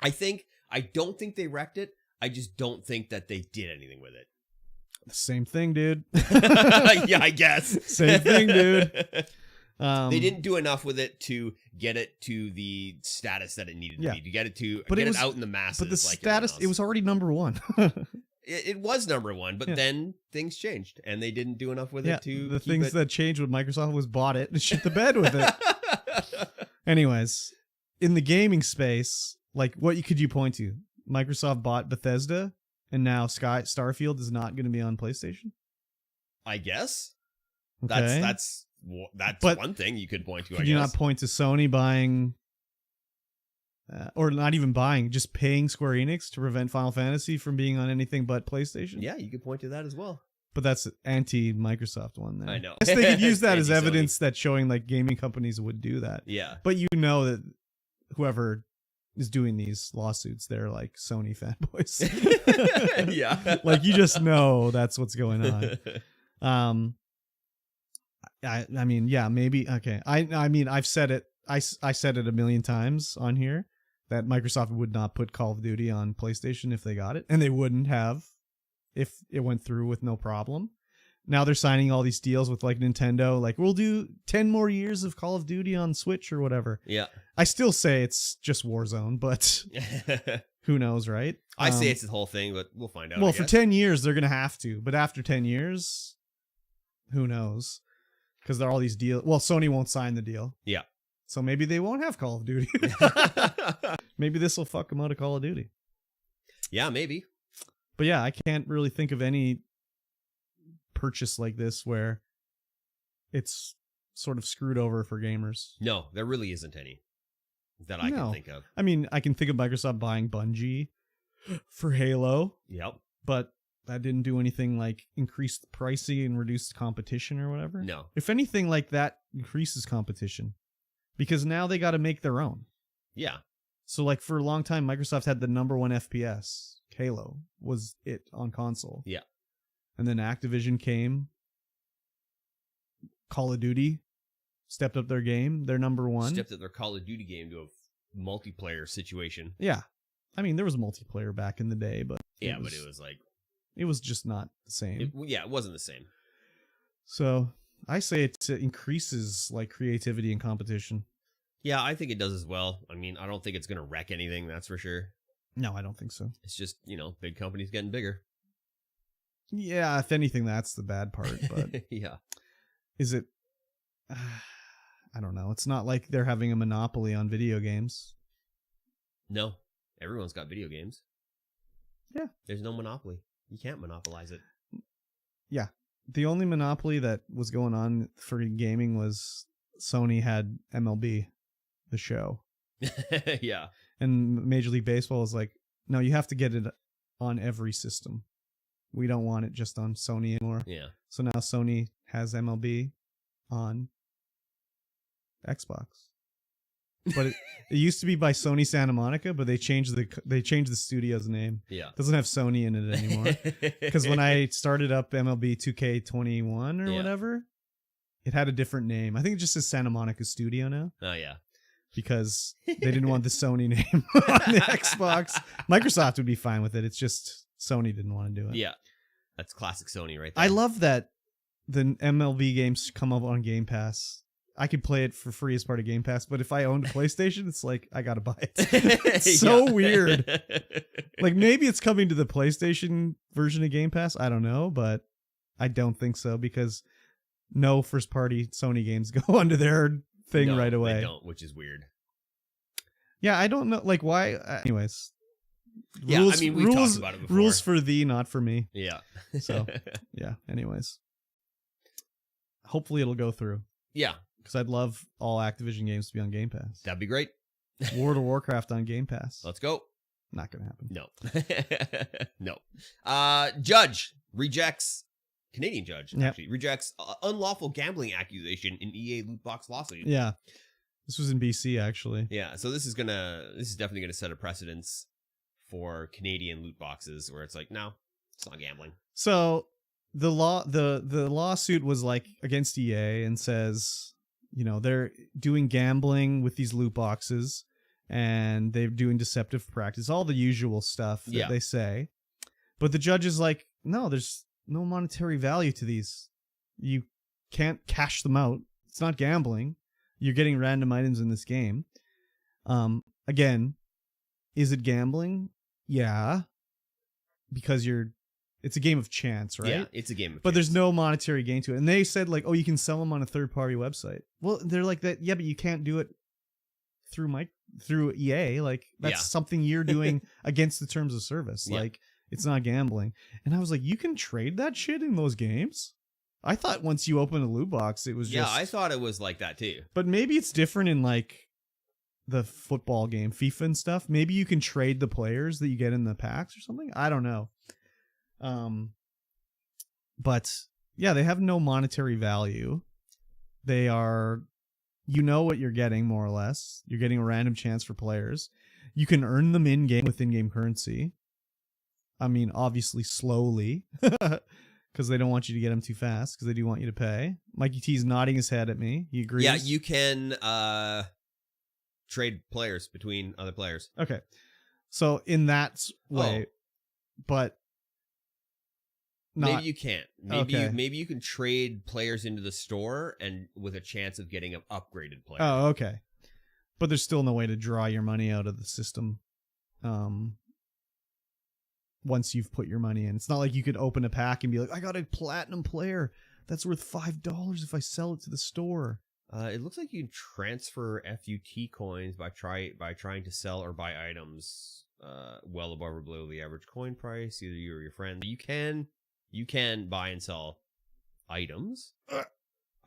I don't think they wrecked it. I just don't think that they did anything with it. Same thing, dude. Yeah, I guess. Same thing, dude. They didn't do enough with it to get it to the status that it needed to be, to get it to it out in the masses. But the status, it was already #1. It was #1, but then things changed, and they didn't do enough with it to the things that changed when Microsoft was bought it and shit the bed with it. Anyways, in the gaming space, like, what could you point to? Microsoft bought Bethesda, and now Starfield is not going to be on PlayStation? I guess. Okay. That's one thing you could point to, I guess. Could you not point to Sony buying... or not even buying, just paying Square Enix to prevent Final Fantasy from being on anything but PlayStation? Yeah, you could point to that as well. But that's anti-Microsoft one there. I know. I guess they could use that as evidence that showing like gaming companies would do that. Yeah. But you know that whoever is doing these lawsuits, they're like Sony fanboys. Yeah. Like, you just know that's what's going on. I mean, yeah, maybe. Okay. I mean, I've said it. I said it a million times on here. that Microsoft would not put Call of Duty on PlayStation if they got it, and they wouldn't have if it went through with no problem. Now they're signing all these deals with like Nintendo, like we'll do 10 more years of Call of Duty on Switch or whatever. Yeah. I still say it's just Warzone, but who knows, right? I say it's the whole thing, but we'll find out. Well, for 10 years, they're going to have to. But after 10 years, who knows? Because there are all these deals. Well, Sony won't sign the deal. Yeah. So maybe they won't have Call of Duty. Maybe this will fuck them out of Call of Duty. Yeah, maybe. But yeah, I can't really think of any purchase like this where it's sort of screwed over for gamers. No, there really isn't any that I can think of. I mean, I can think of Microsoft buying Bungie for Halo. Yep. But that didn't do anything like increase the pricing and reduce competition or whatever. No. If anything like that increases competition because now they got to make their own. Yeah. So like for a long time, Microsoft had the #1 FPS. Halo was it on console. Yeah. And then Activision came. Call of Duty stepped up their game. They're #1. Stepped up their Call of Duty game to a multiplayer situation. Yeah. I mean, there was multiplayer back in the day, but yeah, but it was like it was just not the same. It wasn't the same. So I say it increases like creativity and competition. Yeah, I think it does as well. I mean, I don't think it's going to wreck anything, that's for sure. No, I don't think so. It's just, big companies getting bigger. Yeah, if anything, that's the bad part. But yeah. Is it? I don't know. It's not like they're having a monopoly on video games. No, everyone's got video games. Yeah. There's no monopoly. You can't monopolize it. Yeah. The only monopoly that was going on for gaming was Sony had MLB, the show. Yeah. And Major League Baseball was like, no, you have to get it on every system. We don't want it just on Sony anymore. Yeah. So now Sony has MLB on Xbox. But it used to be by Sony Santa Monica, but they changed the studio's name. Yeah. It doesn't have Sony in it anymore. Because when I started up MLB 2K21 or whatever, it had a different name. I think it just says Santa Monica Studio now. Oh, yeah. Because they didn't want the Sony name on the Xbox. Microsoft would be fine with it. It's just Sony didn't want to do it. Yeah. That's classic Sony right there. I love that the MLB games come up on Game Pass. I could play it for free as part of Game Pass, but if I owned a PlayStation, it's like, I gotta buy it. It's so weird. Like, maybe it's coming to the PlayStation version of Game Pass. I don't know, but I don't think so, because no first-party Sony games go onto their thing right away. They don't, which is weird. Yeah, I don't know, like, why. Anyways. Yeah, rules, I mean, we've talked about it before. Rules for thee, not for me. Yeah. So, yeah, anyways. Hopefully it'll go through. Yeah. Because I'd love all Activision games to be on Game Pass. That'd be great. World of Warcraft on Game Pass. Let's go. Not going to happen. No. No. Judge rejects, Canadian judge, actually, rejects unlawful gambling accusation in EA loot box lawsuit. Yeah. This was in BC, actually. Yeah, so this is definitely going to set a precedence for Canadian loot boxes where it's like, no, it's not gambling. So the lawsuit was like against EA and says, they're doing gambling with these loot boxes and they're doing deceptive practice, all the usual stuff that they say. But the judge is like, no, there's no monetary value to these. You can't cash them out. It's not gambling. You're getting random items in this game. Again, is it gambling? Yeah. Because it's a game of chance, right? Yeah, it's a game of But chance. there's no monetary gain to it. And they said, like, oh, you can sell them on a third-party website. Well, they're like that. Yeah, but you can't do it through EA. Like, that's something you're doing against the terms of service. Yeah. Like, it's not gambling. And I was like, you can trade that shit in those games? I thought once you open a loot box, it was just... Yeah, I thought it was like that, too. But maybe it's different in, like, the football game, FIFA and stuff. Maybe you can trade the players that you get in the packs or something. I don't know. But yeah, they have no monetary value. They are, what you're getting more or less. You're getting a random chance for players. You can earn them in game with in-game currency. I mean, obviously slowly, because they don't want you to get them too fast, because they do want you to pay. Mikey T's nodding his head at me. He agrees. Yeah, you can trade players between other players. Okay. So in that way, but not, maybe you can't. Maybe you can trade players into the store and with a chance of getting an upgraded player. Oh, okay. But there's still no way to draw your money out of the system. Once you've put your money in, it's not like you could open a pack and be like, I got a platinum player that's worth $5 if I sell it to the store. It looks like you can transfer FUT coins by trying to sell or buy items well above or below the average coin price, either you or your friend. You can buy and sell items.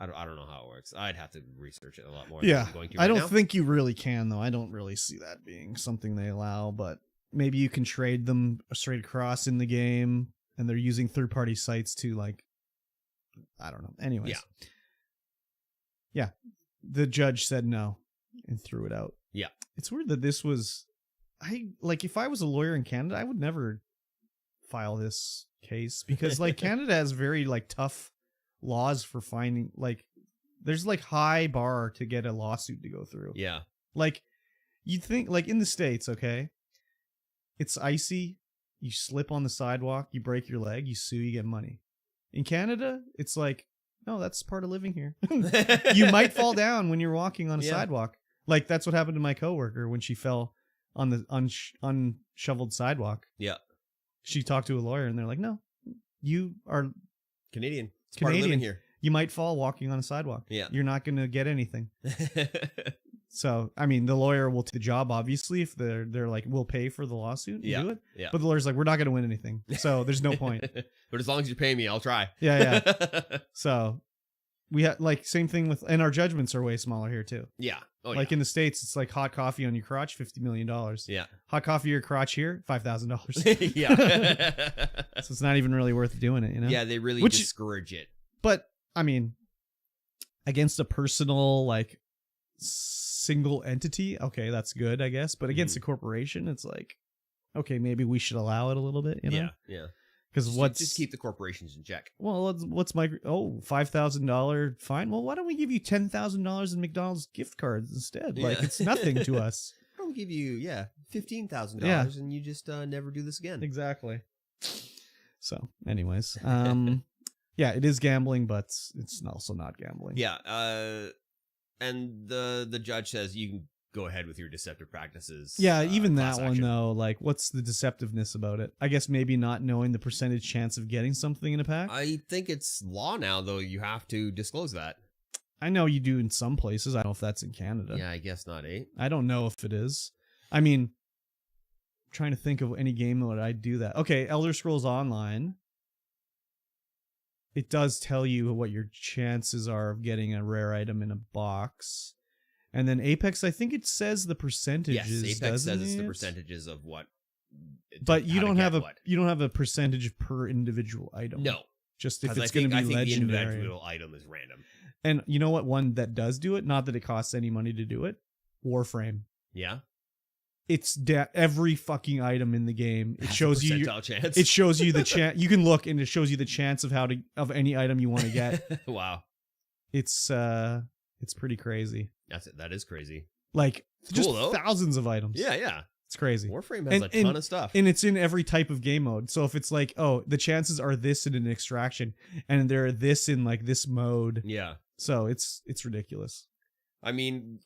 I don't know how it works. I'd have to research it a lot more. Yeah, than I'm going to I don't now. think you really can, though. I don't really see that being something they allow, but maybe you can trade them straight across in the game, and they're using third-party sites to, like, I don't know. Anyways. Yeah. The judge said no and threw it out. Yeah. It's weird that this was... if I was a lawyer in Canada, I would never file this case because, like, Canada has very, like, tough laws for finding, like, there's, like, high bar to get a lawsuit to go through. Yeah. Like, you'd think, like, in the States, okay, it's icy, you slip on the sidewalk, you break your leg, you sue, you get money. In Canada, it's like, no, that's part of living here. You might fall down when you're walking on a sidewalk. Like, that's what happened to my coworker when she fell on the unshoveled sidewalk. Yeah. She talked to a lawyer, and they're like, no, you are Canadian. It's Canadian. part of living here. You might fall walking on a sidewalk. Yeah. You're not going to get anything. So, I mean, the lawyer will take the job, obviously, if they're like, we'll pay for the lawsuit and do it. Yeah. But the lawyer's like, we're not going to win anything. So there's no point. But as long as you pay me, I'll try. Yeah. So we have, like, same thing with, and our judgments are way smaller here too. Yeah. Oh, like in the States, it's like hot coffee on your crotch, $50 million. Yeah. Hot coffee on your crotch here, $5,000. Yeah. So it's not even really worth doing it, you know? Yeah, they really discourage it. But, I mean, against a personal, like, single entity, okay, that's good, I guess. But against a corporation, it's like, okay, maybe we should allow it a little bit, you know? Yeah. Because just keep the corporations in check. Well, what's my $5,000 fine? Well, why don't we give you $10,000 in McDonald's gift cards instead? Yeah. Like, it's nothing to us. I'll give you $15,000 and you just never do this again. Exactly. So, anyways, yeah, it is gambling, but it's also not gambling. Yeah, and the judge says you can go ahead with your deceptive practices. Yeah, even that class one, action. though, like, what's the deceptiveness about it? I guess maybe not knowing the percentage chance of getting something in a pack. I think it's law now, though. You have to disclose that. I know you do in some places. I don't know if that's in Canada. Yeah, I guess not, eh? I don't know if it is. I mean, I'm trying to think of any game that I'd do that. Okay, Elder Scrolls Online. It does tell you what your chances are of getting a rare item in a box. And then Apex, I think it says the percentages. Yes, Apex says it's the it? percentages of what. But you don't have a percentage per individual item. No, just if it's going to be legendary. The individual item is random. And you know what? One that does do it, not that it costs any money to do it. Warframe. Yeah. It's every fucking item in the game. It shows you chance. It shows you the chance. You can look and it shows you the chance of of any item you want to get. Wow. It's pretty crazy. That is crazy. Like, it's just cool, thousands of items. Yeah. It's crazy. Warframe has a ton of stuff. And it's in every type of game mode. So if it's like, oh, the chances are this in an extraction and they're this in like this mode. Yeah. So it's ridiculous. I mean,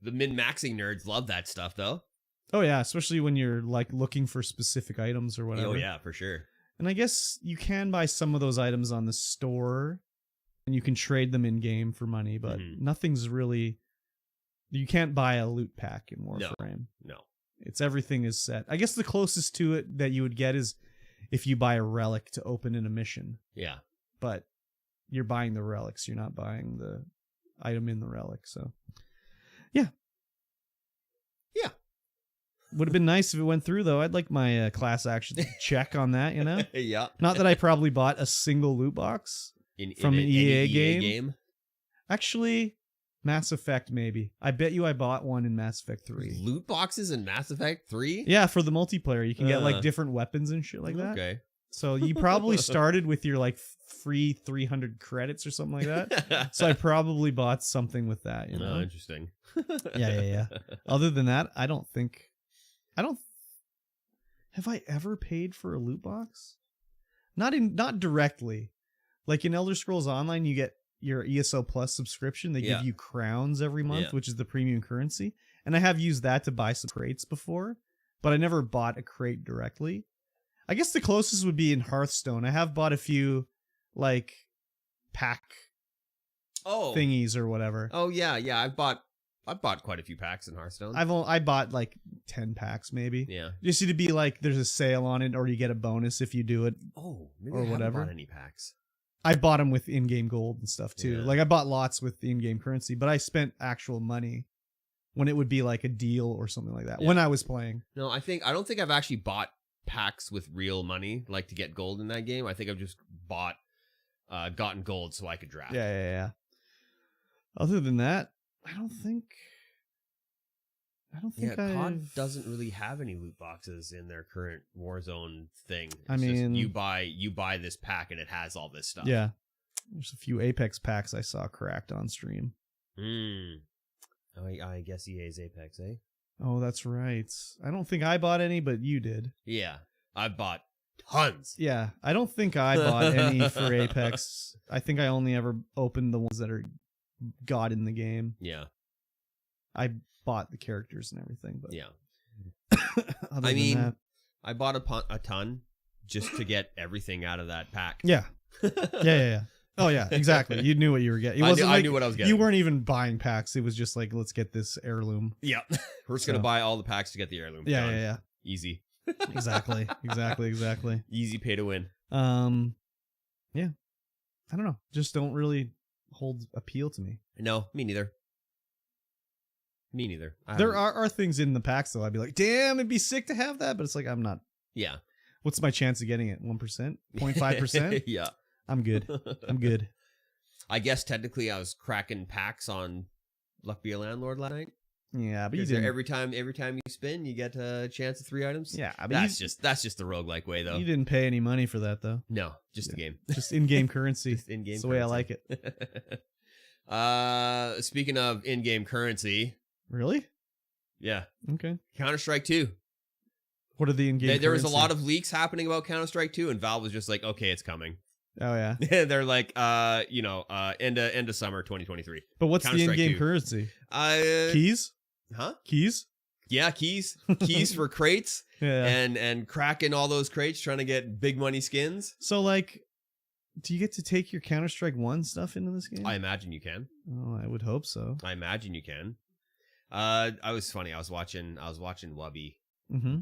the min-maxing nerds love that stuff though. Oh yeah, especially when you're like looking for specific items or whatever. Oh yeah, for sure. And I guess you can buy some of those items on the store and you can trade them in game for money, but nothing's really, you can't buy a loot pack in Warframe. No. It's everything is set. I guess the closest to it that you would get is if you buy a relic to open in a mission. Yeah. But you're buying the relics. You're not buying the item in the relic. So, yeah. Yeah. Would have been nice if it went through, though. I'd like my class action check on that, you know? Yeah. Not that I probably bought a single loot box from an EA game. Actually, Mass Effect, maybe. I bet you I bought one in Mass Effect 3. Loot boxes in Mass Effect 3? Yeah, for the multiplayer. You can get like different weapons and shit like that. Okay. So you probably started with your like free 300 credits or something like that. So I probably bought something with that, you know. Oh, interesting. Yeah. Other than that, I don't have I ever paid for a loot box? Not directly. Like in Elder Scrolls Online, you get your ESO Plus subscription. They give you crowns every month, which is the premium currency. And I have used that to buy some crates before, but I never bought a crate directly. I guess the closest would be in Hearthstone. I have bought a few like pack thingies or whatever. Oh yeah. I've bought quite a few packs in Hearthstone. I bought like 10 packs maybe. Yeah. Just to be like there's a sale on it or you get a bonus if you do it. Oh, maybe or I haven't whatever. bought any packs. I bought them with in-game gold and stuff too. Yeah. Like I bought lots with the in-game currency, but I spent actual money when it would be like a deal or something like that when I was playing. No, I don't think I've actually bought packs with real money, like to get gold in that game. I think I've just gotten gold so I could draft. Yeah. Other than that, I don't think COD doesn't really have any loot boxes in their current Warzone thing. I mean, just you buy this pack and it has all this stuff. Yeah. There's a few Apex packs I saw cracked on stream. I guess EA's Apex, eh? Oh, that's right. I don't think I bought any, but you did. Yeah, I bought tons. Yeah, I don't think I bought any for Apex. I think I only ever opened the ones that are got in the game. Yeah. I bought the characters and everything, but yeah. I mean, I bought a ton just to get everything out of that pack. Yeah. Oh yeah, exactly. You knew what you were getting. I knew what I was getting. You weren't even buying packs. It was just like, let's get this heirloom. Yeah. We're just gonna buy all the packs to get the heirloom. Yeah. Easy. Exactly. Easy pay to win. Yeah. I don't know. Just don't really hold appeal to me. No, me neither. There are things in the packs though. I'd be like, damn, it'd be sick to have that, but it's like I'm not. Yeah. What's my chance of getting it? 1%? 0.5%? Yeah. I'm good. I guess technically I was cracking packs on Luck Be a Landlord last night. Yeah, but you didn't. Every time you spin, you get a chance of 3 items. Yeah, but that's just the roguelike way though. You didn't pay any money for that though. No, just the game. Just in-game currency. Just in-game. That's the way I like it. Speaking of in-game currency. Really? Yeah. Okay. Counter-Strike 2. What are the in-game There was a lot of leaks happening about Counter-Strike 2, and Valve was just like, okay, it's coming. Oh yeah. They're like, end of summer 2023. But what's the in-game currency? Keys? Huh? Keys? Yeah, keys. Keys for crates. Yeah. And cracking all those crates trying to get big money skins. So like, do you get to take your Counter-Strike 1 stuff into this game? I imagine you can. Oh, I would hope so. I imagine you can. I was watching Wubby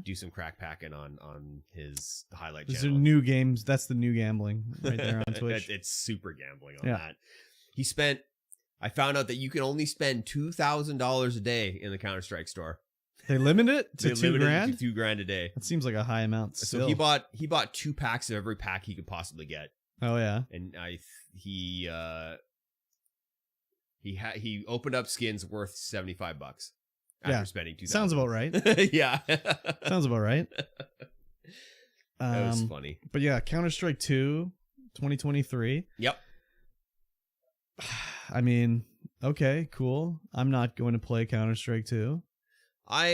do some crack packing on his highlight channel. These are new games. That's the new gambling right there on Twitch. It's super gambling on that. I found out that you can only spend $2,000 a day in the Counter-Strike store. They limit it to $2,000? To $2,000 a day. That seems like a high amount still. So he bought 2 packs of every pack he could possibly get. Oh yeah. And he opened up skins worth $75 after spending $2,000. Sounds about right. Yeah. Sounds about right. That was funny. But yeah, Counter-Strike 2 2023. Yep. I mean, okay, cool. I'm not going to play Counter-Strike 2. I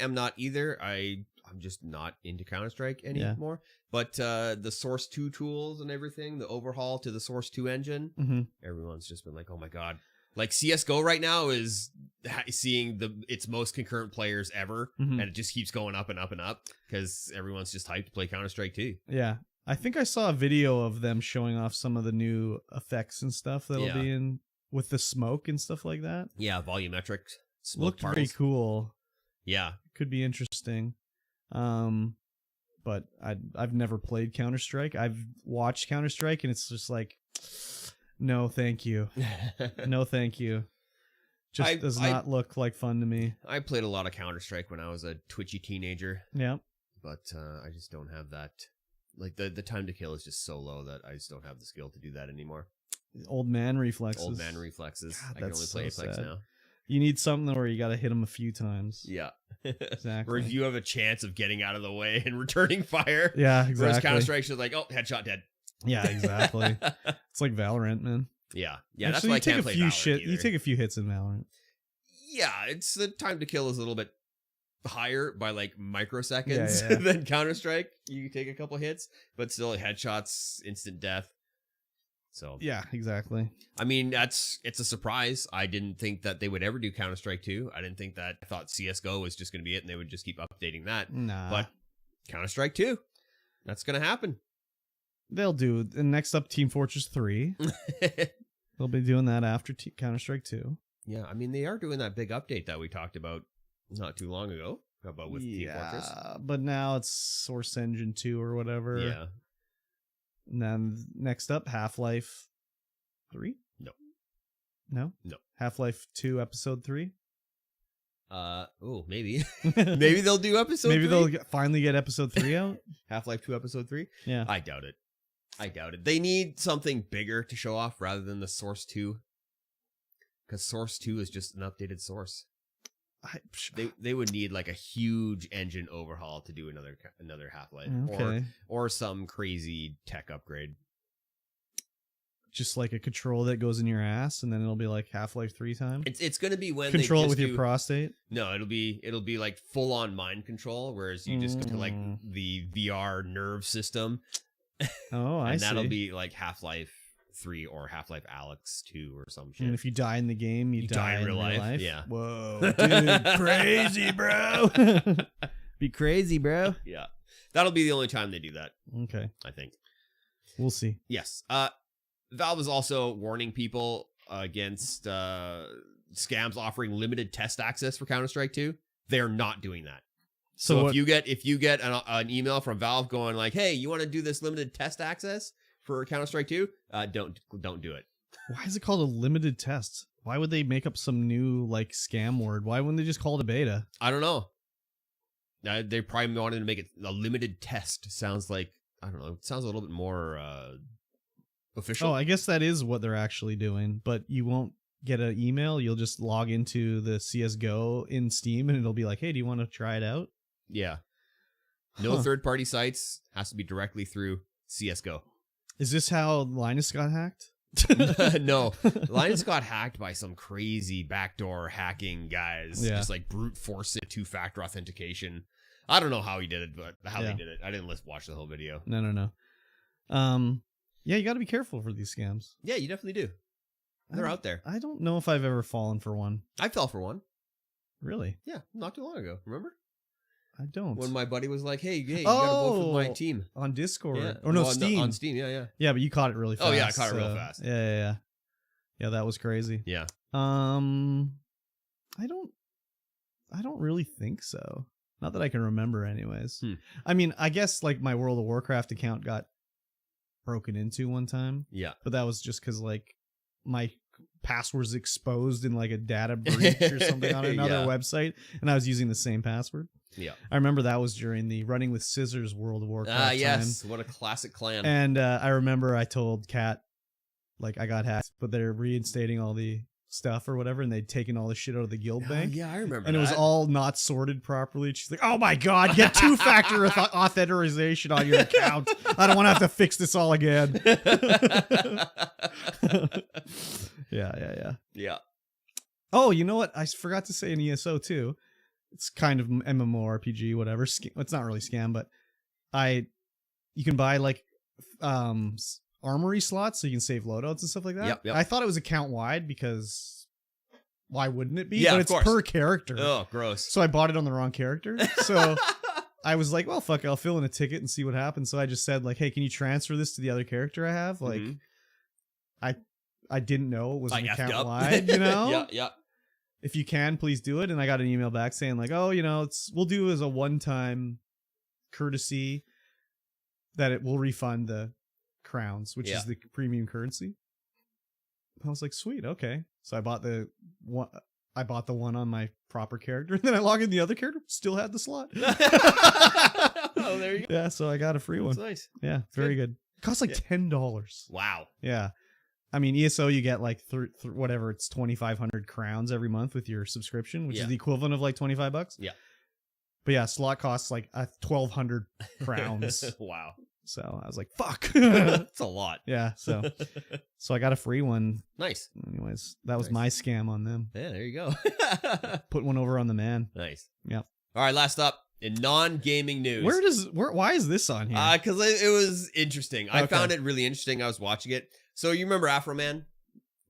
am not either. I'm just not into Counter-Strike anymore. Yeah. But the Source 2 tools and everything, the overhaul to the Source 2 engine, everyone's just been like, oh my God. Like CSGO right now is seeing its most concurrent players ever, and it just keeps going up and up and up because everyone's just hyped to play Counter-Strike 2. Yeah. I think I saw a video of them showing off some of the new effects and stuff that'll be in with the smoke and stuff like that. Yeah, volumetric smoke looked particles. very cool. Yeah. Could be interesting. But I've never played Counter-Strike. I've watched Counter-Strike and it's just like, no, thank you. No, thank you. Just does not look like fun to me. I played a lot of Counter-Strike when I was a twitchy teenager. Yeah. But I just don't have that. Like the time to kill is just so low that I just don't have the skill to do that anymore. Old man reflexes. God, I can only play Apex now. You need something where you got to hit them a few times. Yeah. Exactly. Where you have a chance of getting out of the way and returning fire. Yeah, exactly. Whereas Counter-Strike's just like, oh, headshot, dead. Yeah, exactly. It's like Valorant, man. Yeah. Actually, That's why I can't play Valorant either. You take a few hits in Valorant. Yeah, it's the time to kill is a little bit higher by like microseconds than Counter-Strike. You take a couple hits, but still headshots, instant death. So yeah, exactly. I mean, it's a surprise. I didn't think that they would ever do Counter-Strike 2. I thought CSGO was just going to be it and they would just keep updating that. Nah. But Counter-Strike 2, that's going to happen. They'll do. And next up, Team Fortress 3. They'll be doing that after Counter-Strike 2. Yeah, I mean, they are doing that big update that we talked about not too long ago. How about with Team Fortress? Yeah, but now it's Source Engine 2 or whatever. Yeah. And then next up, Half-Life 3? No. No? No. Half-Life 2 Episode 3? Maybe. Maybe they'll do Episode 3? Maybe they'll finally get Episode 3 out? Half-Life 2 Episode 3? Yeah. I doubt it. They need something bigger to show off rather than the Source 2. Because Source 2 is just an updated Source. They would need like a huge engine overhaul to do another Half-Life. Okay. Or some crazy tech upgrade. Just like a control that goes in your ass, and then it'll be like Half-Life 3 time. It's going to be when control they it with your prostate. No, it'll be like full on mind control, whereas you just go to like the VR nerve system. Oh, I see. And that'll be like Half-Life 3 or Half-Life Alyx 2 or some shit. And if you die in the game, you die in real life. Yeah. Whoa, dude, crazy, bro. Be crazy, bro. Yeah. That'll be the only time they do that. Okay. I think. We'll see. Yes. Valve is also warning people against scams offering limited test access for Counter-Strike 2. They're not doing that. So if you get an email from Valve going like, "Hey, you want to do this limited test access for Counter-Strike 2?" Don't do it. Why is it called a limited test? Why would they make up some new like scam word? Why wouldn't they just call it a beta? I don't know. They probably wanted to make it a limited test. Sounds like, I don't know. It sounds a little bit more official. Oh, I guess that is what they're actually doing, but you won't get an email. You'll just log into the CSGO in Steam and it'll be like, "Hey, do you want to try it out?" Yeah. No third-party sites. Has to be directly through CSGO. Is this how Linus got hacked? No. Linus got hacked by some crazy backdoor hacking guys. Yeah. Just like brute force it, two-factor authentication. I don't know how he did it, but how they did it. I didn't watch the whole video. No. Yeah, you got to be careful for these scams. Yeah, you definitely do. They're out there. I don't know if I've ever fallen for one. I fell for one. Really? Yeah, not too long ago. Remember? I don't. When my buddy was like, "Hey, you gotta vote for my team." On Discord. Yeah. Or no, Steam. On Steam, yeah. Yeah, but you caught it really fast. Oh, yeah, I caught it real fast. Yeah, that was crazy. Yeah. I don't really think so. Not that I can remember anyways. I mean, I guess like my World of Warcraft account got broken into one time. Yeah. But that was just because like my password's exposed in like a data breach or something on another website, and I was using the same password. Yeah, I remember that was during the Running with Scissors World of Warcraft yes, time. what a classic clan. And I remember I told Kat, like, I got hacked, but they're reinstating all the stuff or whatever, and they'd taken all the shit out of the guild bank. Yeah, I remember and that. It was all not sorted properly. She's like, "Oh my god, get two-factor authentication on your account. I don't want to have to fix this all again." Yeah. Oh, you know what? I forgot to say in ESO too. It's kind of MMORPG, whatever. It's not really scam, but you can buy like armory slots so you can save loadouts and stuff like that. Yep. I thought it was account wide because why wouldn't it be? Yeah, but it's per character. Oh, gross. So I bought it on the wrong character. So I was like, well, fuck, I'll fill in a ticket and see what happens. So I just said like, "Hey, can you transfer this to the other character I have?" Like, I didn't know it was an account wide, you know? Yeah. If you can, please do it. And I got an email back saying like, "Oh, you know, we'll do it as a one-time courtesy that it will refund the crowns, which is the premium currency." I was like, "Sweet, okay." So I bought the one on my proper character, and then I log in the other character, still had the slot. Oh, there you go. Yeah, so I got a free one. That's nice. Yeah, very good. It cost like $10. Wow. Yeah. I mean, ESO, you get like whatever, it's 2,500 crowns every month with your subscription, which is the equivalent of like $25. Yeah. But yeah, slot costs like 1,200 crowns. Wow. So I was like, fuck. That's a lot. Yeah. So I got a free one. Nice. Anyways, that was my scam on them. Yeah, there you go. Put one over on the man. Nice. Yep. All right, last up in non-gaming news. Why is this on here? Because it was interesting. I found it really interesting. I was watching it. So you remember Afro Man?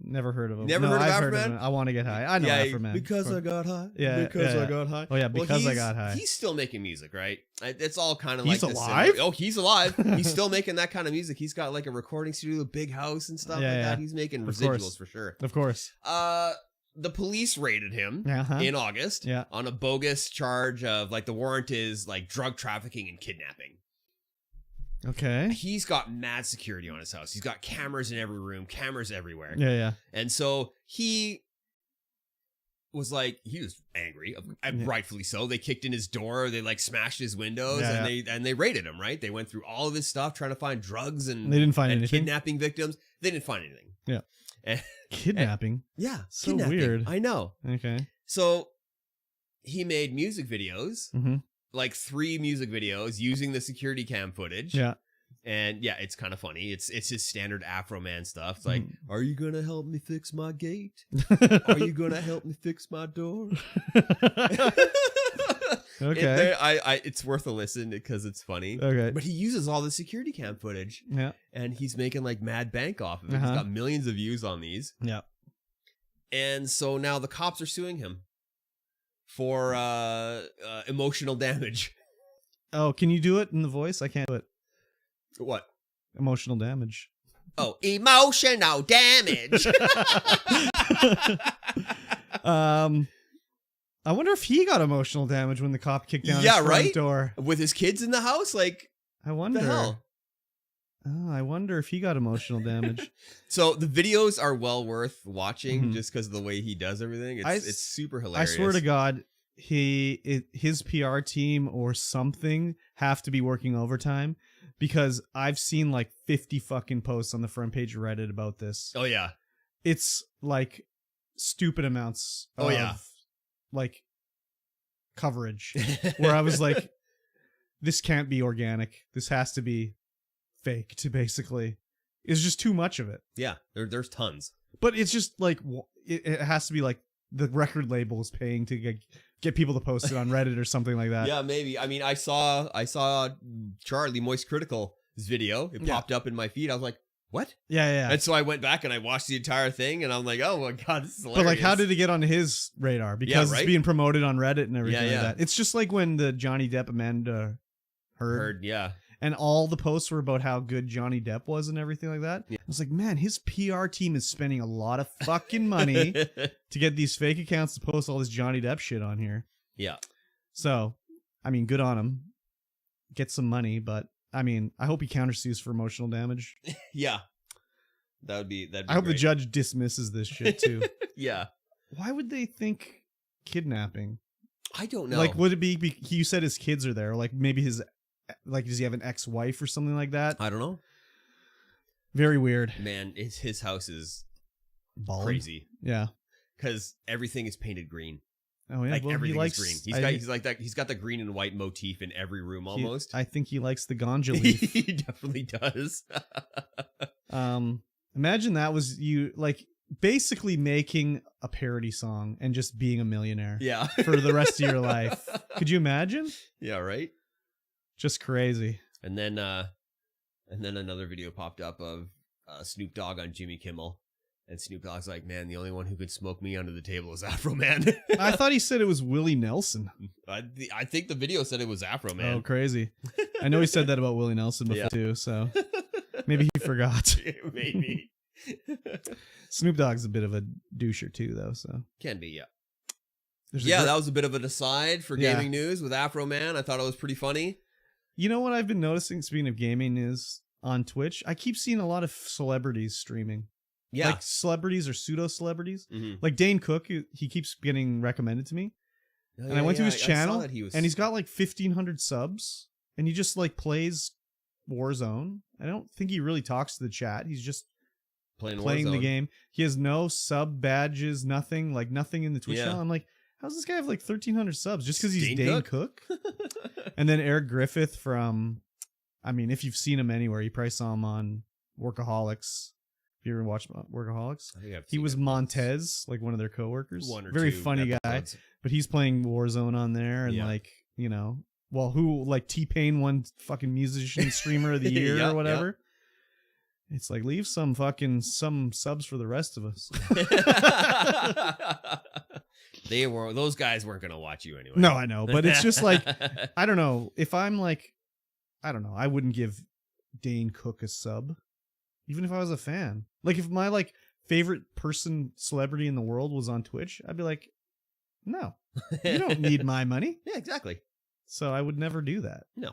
Never heard of him. Never heard of Afro Man? I want to get high. I know Afro Man. Because I got high. Yeah. Because I got high. Oh yeah, because I got high. He's still making music, right? It's all kind of he's like alive? Oh, he's alive. He's still making that kind of music. He's got like a recording studio, a big house and stuff like that. He's making residuals for sure. Of course. The police raided him in August on a bogus charge of like the warrant is like drug trafficking and kidnapping. Okay. He's got mad security on his house. He's got cameras in every room, cameras everywhere. Yeah. And so he was angry, rightfully so. They kicked in his door, they like smashed his windows, and they raided him, right? They went through all of his stuff trying to find drugs and they didn't find anything. Kidnapping victims. They didn't find anything. Yeah. And, kidnapping? So kidnapping. Weird. I know. Okay. So he made music videos. Mm-hmm. Like 3 music videos using the security cam footage. Yeah. And yeah, it's kind of funny. It's his standard Afro Man stuff. It's like, are you going to help me fix my gate? Are you going to help me fix my door? Okay. It's worth a listen because it's funny. Okay. But he uses all the security cam footage. Yeah. And he's making like mad bank off of it. He's got millions of views on these. Yeah. And so now the cops are suing him for emotional damage. Oh, can you do it in the voice? I can't do it. What? Emotional damage. Oh, emotional damage. I wonder if he got emotional damage when the cop kicked down his front door. With his kids in the house? Like, I wonder. The hell? Oh, I wonder if he got emotional damage. So the videos are well worth watching just because of the way he does everything. It's super hilarious. I swear to God, his PR team or something have to be working overtime because I've seen like 50 fucking posts on the front page of Reddit about this. Oh yeah. It's like stupid amounts of like coverage where I was like, this can't be organic. This has to be faked, basically. It's just too much of it. Yeah, there's tons. But it's just like, it has to be like the record label is paying to get people to post it on Reddit or something like that. Yeah, maybe. I mean, I saw Charlie Moist Critical's video. It popped up in my feed. I was like, what? Yeah. And so I went back and I watched the entire thing and I'm like, oh my God, this is hilarious. But like, how did it get on his radar? Because it's being promoted on Reddit and everything like that. It's just like when the Johnny Depp Amanda Heard. Yeah. And all the posts were about how good Johnny Depp was and everything like that. Yeah. I was like, man, his PR team is spending a lot of fucking money to get these fake accounts to post all this Johnny Depp shit on here. Yeah. So, I mean, good on him. Get some money, but I mean, I hope he countersues for emotional damage. Yeah. That'd be I hope the judge dismisses this shit too. Yeah. Why would they think kidnapping? I don't know. Like, would it be you said his kids are there? Like, maybe does he have an ex-wife or something like that? I don't know. Very weird. Man, his house is Bald. Crazy. Yeah. Because everything is painted green. Oh yeah, like well, everything is green. He's like that. He's got the green and white motif in every room almost. I think he likes the ganja leaf. He definitely does. Imagine that was you, like, basically making a parody song and just being a millionaire. Yeah. For the rest of your life. Could you imagine? Yeah. Right. Just crazy. And then another video popped up of Snoop Dogg on Jimmy Kimmel. And Snoop Dogg's like, man, the only one who could smoke me under the table is Afro Man. I thought he said it was Willie Nelson. I think the video said it was Afro Man. Oh, crazy. I know he said that about Willie Nelson before too, so maybe he forgot. Maybe. Snoop Dogg's a bit of a doucher too, though, so. Can be, yeah. That was a bit of an aside for gaming news with Afro Man. I thought it was pretty funny. You know what I've been noticing, speaking of gaming news, on Twitch? I keep seeing a lot of celebrities streaming. Yeah. Like celebrities or pseudo-celebrities. Mm-hmm. Like Dane Cook, he keeps getting recommended to me. And I went to his channel, and he's got like 1,500 subs, and he just like plays Warzone. I don't think he really talks to the chat. He's just playing the game. He has no sub badges, nothing in the Twitch channel. I'm like, how's this guy have like 1,300 subs just because he's Dane Cook? And then Eric Griffith from, I mean, if you've seen him anywhere, you probably saw him on Workaholics. Have you ever watched Workaholics? He was Montez, like one of their coworkers. Very funny guy. Episodes. But he's playing Warzone on there, and like, you know, well, who like T-Pain won fucking musician streamer of the year or whatever. It's like, leave some subs for the rest of us. Those guys weren't gonna watch you anyway. No, I know, but it's just like, I don't know. If I'm like, I don't know, I wouldn't give Dane Cook a sub, even if I was a fan. Like, if my like favorite celebrity in the world was on Twitch, I'd be like, no, you don't need my money. Yeah, exactly. So I would never do that. No.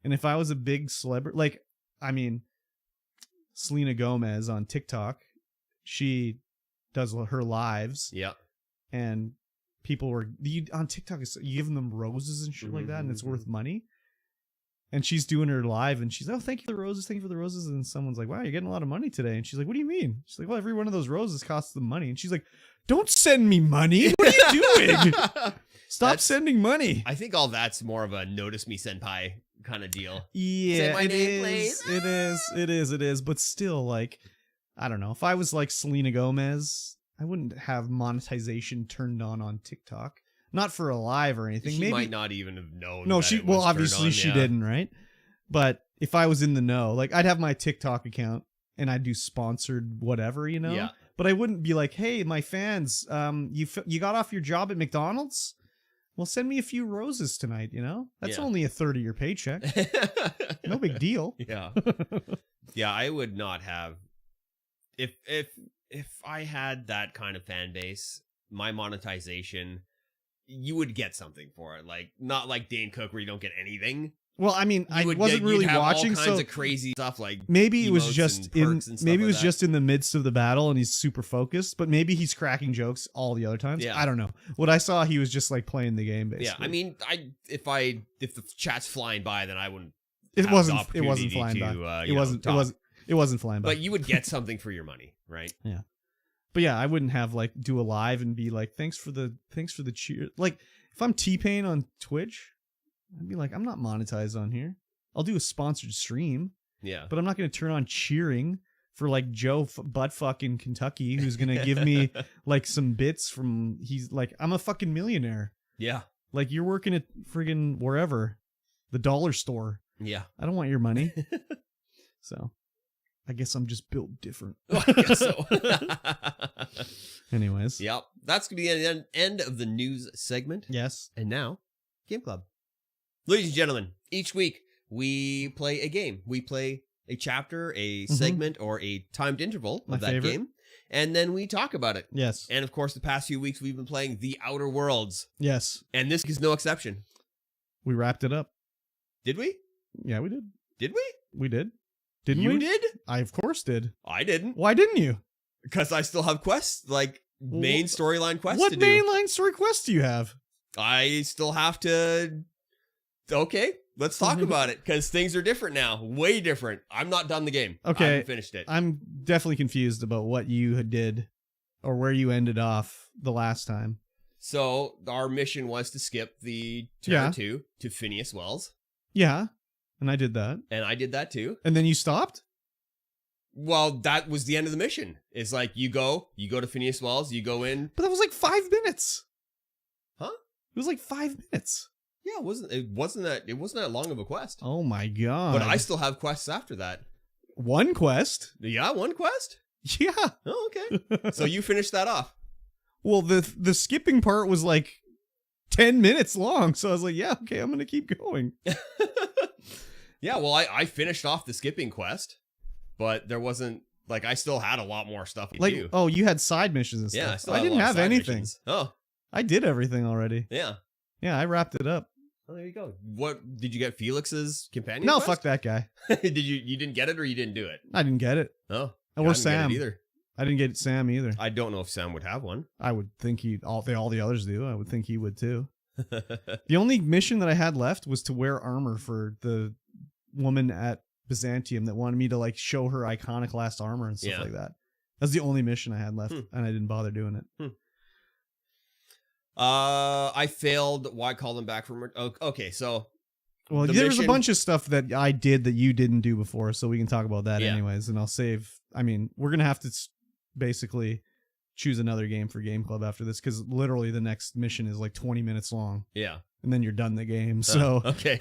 And if I was a big celebrity, like, I mean, Selena Gomez on TikTok, she does her lives. Yeah. And people were on TikTok, you give them roses and shit like that, and it's worth money. And she's doing her live, and she's, oh, thank you for the roses, thank you for the roses. And someone's like, wow, you're getting a lot of money today. And she's like, what do you mean? She's like, well, every one of those roses costs them money. And she's like, don't send me money. What are you doing? Stop sending money. I think all that's more of a notice me senpai kind of deal. Yeah, say my name, please. It is. But still, like, I don't know. If I was like Selena Gomez, I wouldn't have monetization turned on TikTok. Not for a live or anything. She might not even have known. No, she obviously she didn't, right? But if I was in the know, like, I'd have my TikTok account and I'd do sponsored whatever, you know? Yeah. But I wouldn't be like, hey, my fans, you got off your job at McDonald's? Well, send me a few roses tonight, you know? That's only a third of your paycheck. No big deal. Yeah. Yeah, I would not have. If I had that kind of fan base, my monetization, you would get something for it. Like, not like Dane Cook where you don't get anything. Well, I mean, I wasn't really watching, all kinds of crazy stuff, like maybe it was just just in the midst of the battle and he's super focused, but maybe he's cracking jokes all the other times. Yeah. I don't know. What I saw, he was just like playing the game, basically. Yeah, I mean, if the chat's flying by, then I wouldn't. It wasn't flying by. It wasn't flying by. But you would get something for your money, right? Yeah. But yeah, I wouldn't have like do a live and be like, thanks for the cheer. Like, if I'm T-Pain on Twitch, I'd be like, I'm not monetized on here. I'll do a sponsored stream. Yeah. But I'm not going to turn on cheering for like Joe Buttfuck in Kentucky who's going to give me like some bits from, he's like, I'm a fucking millionaire. Yeah. Like, you're working at friggin' wherever, the dollar store. Yeah. I don't want your money. So I guess I'm just built different. Well, I guess so. Anyways. Yep. That's going to be the end of the news segment. Yes. And now, Game Club. Ladies and gentlemen, each week we play a game. We play a chapter, a segment, or a timed interval of that game. And then we talk about it. Yes. And of course, the past few weeks we've been playing The Outer Worlds. Yes. And this is no exception. We wrapped it up. Did we? Yeah, we did. Did we? We did. Didn't we? You did? I, of course, did. I didn't. Why didn't you? Because I still have quests, like main storyline quests to do. What mainline story quests do you have? I still have to... Okay, let's talk about it, because things are different now. Way different. I'm not done the game. Okay. I haven't finished it. I'm definitely confused about what you did or where you ended off the last time. So, our mission was to skip the Terra 2 to Phineas Wells. Yeah, and I did that. And I did that too. And then you stopped? Well, that was the end of the mission. It's like, you go to Phineas Wells, you go in. But that was like 5 minutes. Huh? It was like 5 minutes. Yeah, it wasn't that long of a quest. Oh my god. But I still have quests after that. One quest? Yeah, one quest? Yeah. Oh, okay. So you finished that off. Well, the skipping part was like 10 minutes long, so I was like, yeah, okay, I'm going to keep going. Yeah, well, I finished off the skipping quest, but there wasn't, like, I still had a lot more stuff to do. Oh, you had side missions and stuff. Yeah, I didn't have anything. Missions. Oh. I did everything already. Yeah. Yeah, I wrapped it up. Oh, there you go. What did you get? Felix's companion? No, quest? fuck that guy. Did you didn't get it, or you didn't do it? I didn't get it. Oh, or I Sam didn't get it either. I didn't get Sam either. I don't know if Sam would have one. I would think all the others do. I would think he would too. The only mission that I had left was to wear armor for the woman at Byzantium that wanted me to like show her iconoclast armor and stuff like that. That's the only mission I had left, and I didn't bother doing it. I failed. Why call them back from? Okay, so well, there's a bunch of stuff that I did that you didn't do before, so we can talk about that anyways. And I'll save. I mean, we're gonna have to basically choose another game for Game Club after this because literally the next mission is like 20 minutes long. Yeah. And then you're done the game. So okay.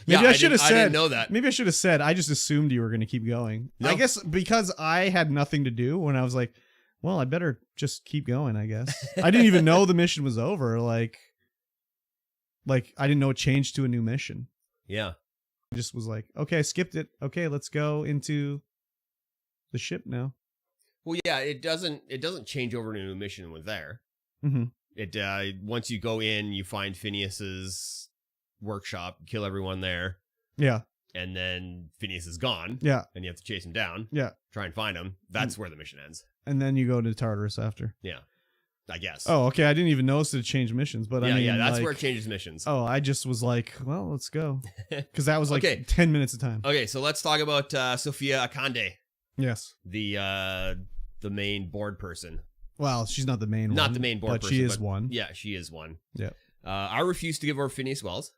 Maybe I should have said. I didn't know that. Maybe I should have said. I just assumed you were going to keep going. No. I guess because I had nothing to do when I was like, well, I better just keep going. I guess I didn't even know the mission was over. Like I didn't know it changed to a new mission. Yeah. I just was like, okay, I skipped it. Okay, let's go into the ship now. Well, yeah, it doesn't change over to a new mission when there. Mm-hmm. It once you go in, you find Phineas's workshop, kill everyone there. Yeah. And then Phineas is gone. Yeah. And you have to chase him down. Yeah. Try and find him. That's where the mission ends. And then you go to Tartarus after. Yeah. I guess. Oh, okay. I didn't even notice that it changed missions, but I mean, that's where it changes missions. Oh, I just was like, well, let's go. Because that was like 10 minutes of time. Okay, so let's talk about Sophia Akande. Yes. The main board person. Well, she's not the main one. Not the main board person. But she is one. Yeah, she is one. Yeah. I refuse to give her Phineas Wells.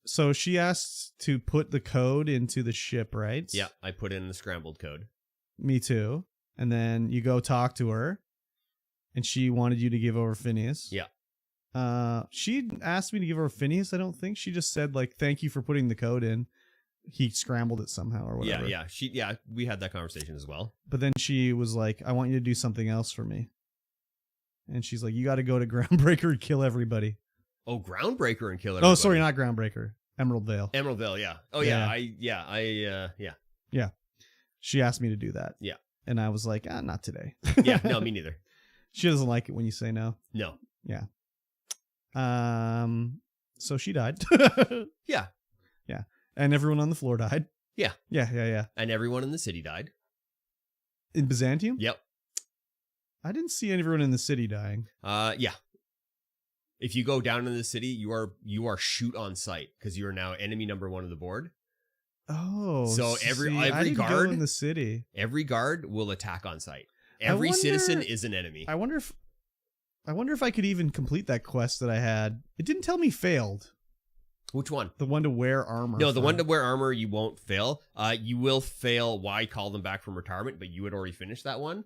So she asked to put the code into the ship, right? Yeah, I put in the scrambled code. Me too. And then you go talk to her, and she wanted you to give over Phineas. Yeah. She asked me to give her Phineas. I don't think she just said like, "Thank you for putting the code in." He scrambled it somehow or whatever. Yeah. We had that conversation as well. But then she was like, "I want you to do something else for me." And she's like, "You got to go to Groundbreaker and kill everybody." Oh, Groundbreaker and kill everybody. Oh, sorry, not Groundbreaker. Emerald Vale. Emerald Vale, yeah. Oh, yeah. Yeah. She asked me to do that. Yeah. And I was like, not today. Yeah, no, me neither. She doesn't like it when you say no. No. Yeah. So she died. Yeah. Yeah. And everyone on the floor died. Yeah. Yeah. And everyone in the city died. In Byzantium? Yep. I didn't see everyone in the city dying. Yeah. If you go down into the city, you are shoot on sight because you are now enemy number 1 of the board. Oh, so every guard guard in the city, every guard will attack on sight. Every citizen is an enemy. I wonder if I could even complete that quest that I had. It didn't tell me failed. Which one? The one to wear armor. No, the one to wear armor you won't fail. You will fail. Why call them back from retirement? But you had already finished that one.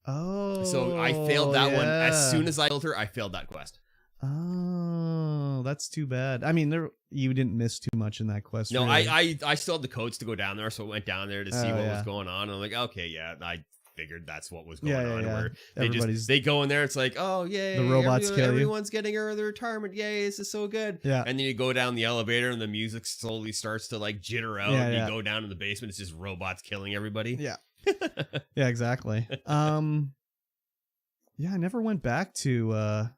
Oh, so I failed that one as soon as I killed her. I failed that quest. Oh, that's too bad. I mean, you didn't miss too much in that quest. No, really. I still had the codes to go down there, so I went down there to see what was going on. And I'm like, okay, yeah, I figured that's what was going on. Where they go in there, it's like, oh yay, the robots kill you. Everyone's getting early retirement. Yay, this is so good. Yeah. And then you go down the elevator, and the music slowly starts to like jitter out. And you go down in the basement, it's just robots killing everybody. Yeah. Yeah, exactly. Yeah, I never went back to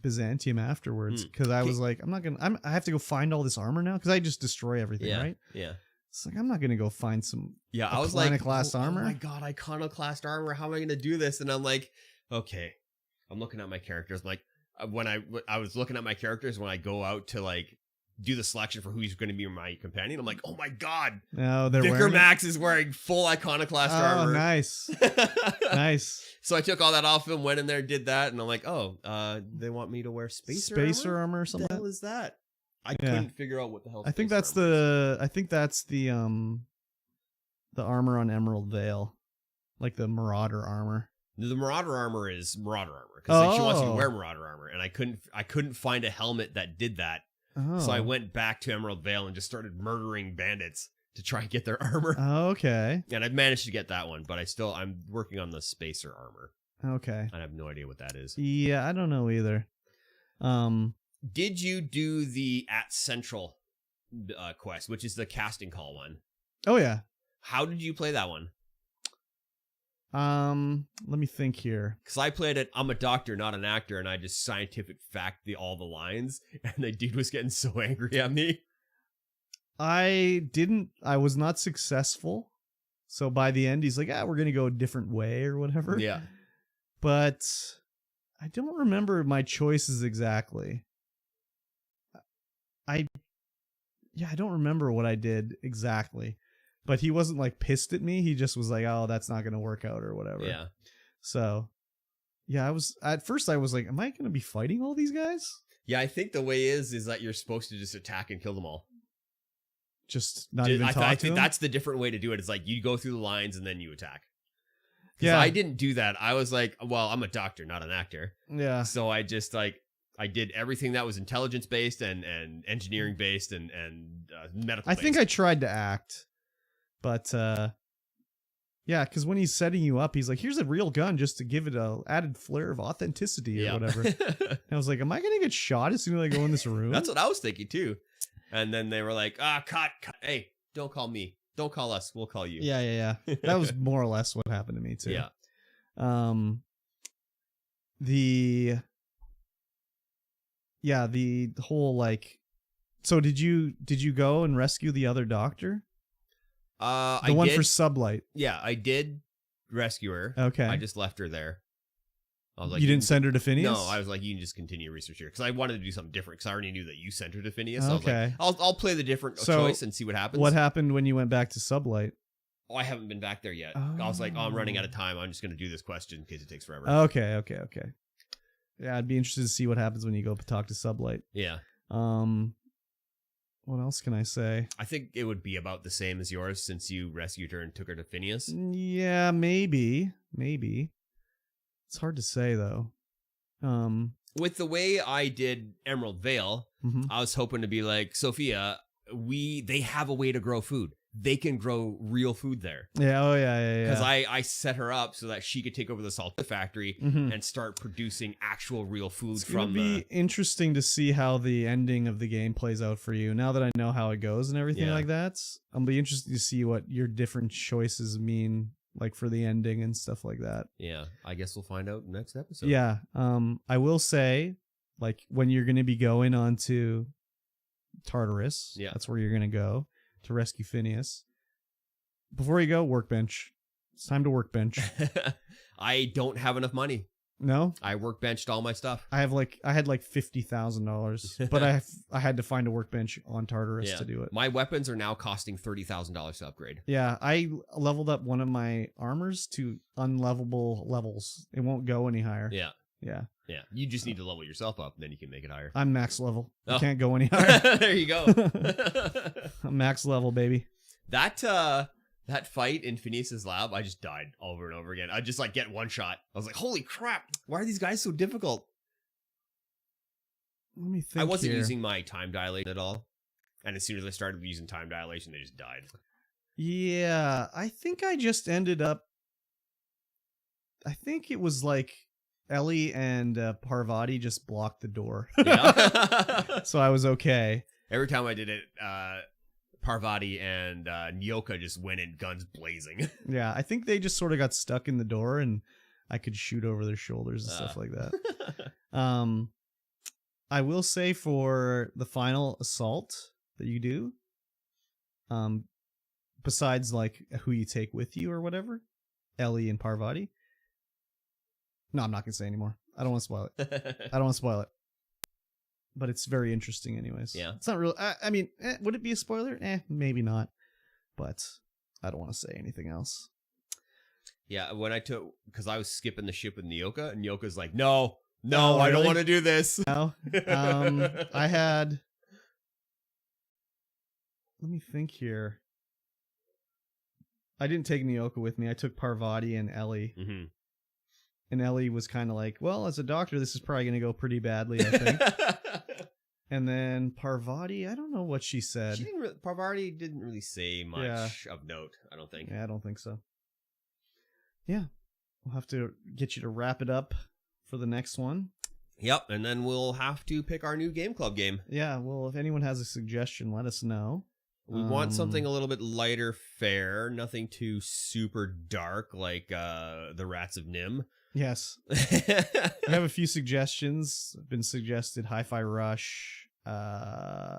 Byzantium afterwards because I was like, I have to go find all this armor now because I just destroy everything, right? Yeah. It's like I'm not gonna go find some I was like, iconoclast armor. Oh my god, iconoclast armor! How am I gonna do this? And I'm like, okay, I'm looking at my characters. I'm like, when I was looking at my characters when I go out to like do the selection for who's going to be my companion, I'm like, oh my god, no, they're Vicar Max is wearing full iconoclast armor. Nice. Nice. So I took all that off him, went in there, did that, and I'm like, oh, they want me to wear spacer armor or something. What the hell is that? I couldn't figure out what the hell. I think that's the armor on Emerald Vale, like the Marauder armor. The Marauder armor is Marauder armor because she wants you to wear Marauder armor, and I couldn't find a helmet that did that. Oh. So I went back to Emerald Vale and just started murdering bandits to try and get their armor. Okay. And I've managed to get that one, but I'm working on the spacer armor. Okay. I have no idea what that is. Yeah, I don't know either. Did you do the at Central quest, which is the casting call one? Oh yeah. How did you play that one? Let me think here. Because I played it, I'm a doctor, not an actor, and I just scientific fact all the lines, and the dude was getting so angry at me. I was not successful. So by the end, he's like, we're going to go a different way or whatever. Yeah. But I don't remember my choices exactly. yeah, I don't remember what I did exactly, but he wasn't like pissed at me. He just was like, oh, that's not going to work out or whatever. Yeah. So yeah, at first I was like, am I going to be fighting all these guys? Yeah, I think the way is that you're supposed to just attack and kill them all. Just not even talk to them? I think that's the different way to do it. It's like you go through the lines and then you attack. Yeah. I didn't do that. I was like, well, I'm a doctor, not an actor. Yeah. So I just like, I did everything that was intelligence based and engineering based and medical based. I think I tried to act, but yeah, because when he's setting you up, he's like, here's a real gun just to give it a added flair of authenticity or whatever. And I was like, am I going to get shot as soon as I go in this room? That's what I was thinking too. And then they were like, cut. Hey, don't call me. Don't call us. We'll call you. Yeah. That was more or less what happened to me too. Yeah. The whole like, so did you go and rescue the other doctor? The one for Sublight. Yeah, I did rescue her. Okay. I just left her there. I was like, you didn't send her to Phineas? No, I was like, you can just continue research here because I wanted to do something different because I already knew that you sent her to Phineas. So okay. I was like, I'll play the different choice and see what happens. What happened when you went back to Sublight? Oh, I haven't been back there yet. I was like, I'm running out of time. I'm just going to do this question in case it takes forever. Okay. Yeah, I'd be interested to see what happens when you go talk to Sublight. Yeah. What else can I say? I think it would be about the same as yours since you rescued her and took her to Phineas. Yeah, maybe. It's hard to say though. With the way I did Emerald Vale, I was hoping to be like, Sophia, they have a way to grow food. They can grow real food there. Yeah, yeah. Because I set her up so that she could take over the salt factory and start producing actual real food it's from the... It's interesting to see how the ending of the game plays out for you. Now that I know how it goes and everything like that, I'll be interested to see what your different choices mean, like for the ending and stuff like that. Yeah, I guess we'll find out next episode. Yeah, I will say, like, when you're going to be going onto Tartarus, that's where you're going to go to rescue Phineas. Before you go, workbench. It's time to workbench. I don't have enough money. No? I workbenched all my stuff. I had like $50,000, but I had to find a workbench on Tartarus to do it. My weapons are now costing $30,000 to upgrade. Yeah, I leveled up one of my armors to unlevelable levels. It won't go any higher. Yeah. Yeah. Yeah. You just need to level yourself up, and then you can make it higher. I'm max level. I can't go any higher. There you go. I'm max level, baby. That fight in Phineas's lab, I just died over and over again. I just like get one shot. I was like, holy crap, why are these guys so difficult? Let me think. I wasn't using my time dilation at all. And as soon as I started using time dilation, they just died. Yeah, I think I just ended up... I think it was like Ellie and Parvati just blocked the door. Yeah. So I was okay. Every time I did it, Parvati and Nyoka just went in guns blazing. Yeah, I think they just sort of got stuck in the door and I could shoot over their shoulders and stuff like that. I will say for the final assault that you do, besides like who you take with you or whatever, Ellie and Parvati. No, I'm not going to say anymore. I don't want to spoil it. But it's very interesting anyways. Yeah. It's not real. I mean, would it be a spoiler? Maybe not. But I don't want to say anything else. Yeah, when I took... Because I was skipping the ship with Nyoka, and Nyoka's like, no, Oh, I really? don't want to do this. No. I had... Let me think here. I didn't take Nyoka with me. I took Parvati and Ellie. Mm-hmm. And Ellie was kind of like, well, as a doctor, this is probably going to go pretty badly, I think. And then Parvati, I don't know what she said. Parvati didn't really say much of note, I don't think. Yeah, I don't think so. Yeah. We'll have to get you to wrap it up for the next one. Yep, and then we'll have to pick our new Game Club game. Yeah, well, if anyone has a suggestion, let us know. We want something a little bit lighter fare, nothing too super dark like the Rats of Nim. Yes. I have a few suggestions. Been suggested Hi-Fi Rush,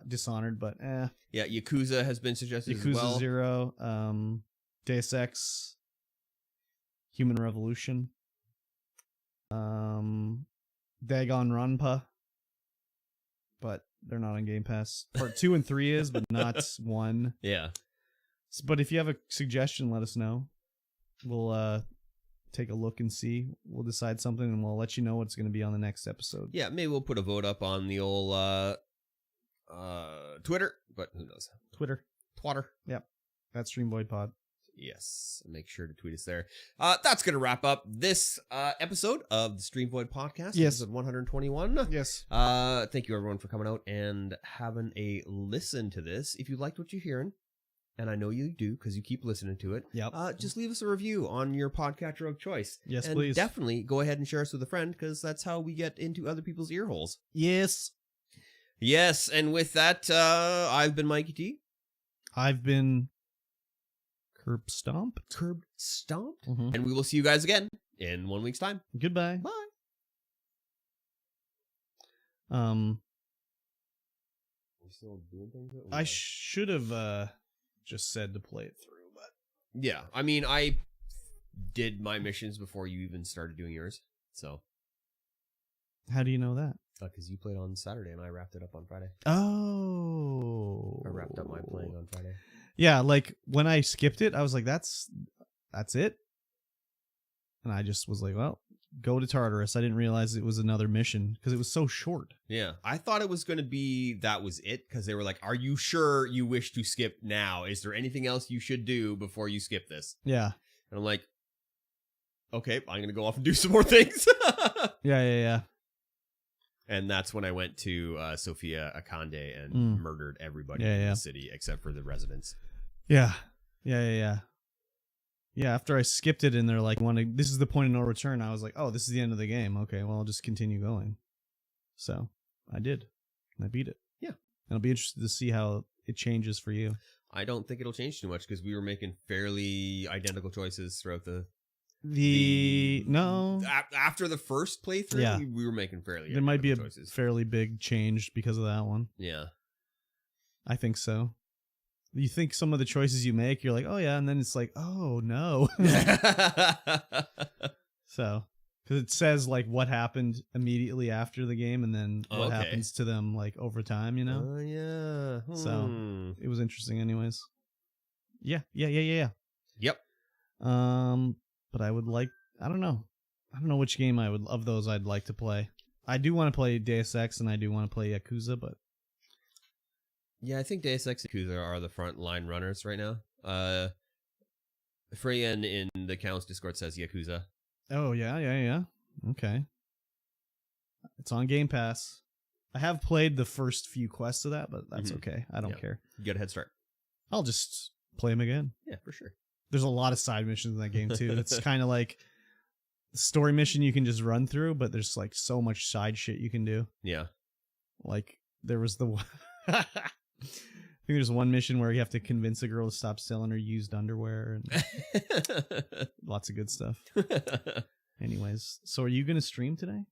Dishonored, but Yeah, Yakuza has been suggested Yakuza as well. 0, Deus Ex, Human Revolution, Dagon Ranpa. But they're not on Game Pass. Part 2 and 3 is, but not 1. Yeah. But if you have a suggestion, let us know. We'll take a look and see. We'll decide something, and we'll let you know what's going to be on the next episode. Yeah, maybe we'll put a vote up on the old Twitter, but who knows? Twatter. Yep. That's StreamVoid Pod. Yes, make sure to tweet us there. That's going to wrap up this episode of the StreamVoid Podcast. Yes. Episode 121. Yes. Thank you, everyone, for coming out and having a listen to this. If you liked what you're hearing, and I know you do because you keep listening to it, just leave us a review on your podcatcher of choice. Yes, and please. Definitely go ahead and share us with a friend, because that's how we get into other people's ear holes. Yes. Yes, and with that, I've been Mikey T. I've been Kurbstomped. And we will see you guys again in 1 week's time. Goodbye. Bye. I should have just said to play it through, but yeah, I mean, I did my missions before you even started doing yours. So how do you know that? Because you played on Saturday and I wrapped it up on Friday. Oh, I wrapped up my playing on Friday. Yeah, like when I skipped it, I was like, that's it. And I just was like, well, go to Tartarus. I didn't realize it was another mission because it was so short. Yeah, I thought it was going to be that was it, because they were like, are you sure you wish to skip now? Is there anything else you should do before you skip this? Yeah. And I'm like, okay, I'm going to go off and do some more things. Yeah. And that's when I went to Sofia Akande and murdered everybody in the city except for the residents. Yeah. Yeah, after I skipped it and they're like, this is the point of no return, I was like, oh, this is the end of the game. Okay, well, I'll just continue going. So I did. And I beat it. Yeah. And I'll be interested to see how it changes for you. I don't think it'll change too much because we were making fairly identical choices throughout after the first playthrough, we were making fairly. There might be a choices. Fairly big change because of that one. Yeah, I think so. You think some of the choices you make, you're like, oh yeah, and then it's like, oh no. So, because it says like what happened immediately after the game, and then what happens to them like over time, you know? Oh yeah. So it was interesting, anyways. Yeah. Yep. But I would like, I don't know which game of those I'd like to play. I do want to play Deus Ex and I do want to play Yakuza, but yeah, I think Deus Ex and Yakuza are the front line runners right now. Freya in the Count's Discord says Yakuza. Oh yeah. Okay. It's on Game Pass. I have played the first few quests of that, but that's okay. I don't care. You got a head start. I'll just play them again. Yeah, for sure. There's a lot of side missions in that game too. It's kind of like the story mission you can just run through, but there's like so much side shit you can do. Yeah. Like there was the one I think there's one mission where you have to convince a girl to stop selling her used underwear and lots of good stuff. Anyways, so are you going to stream today?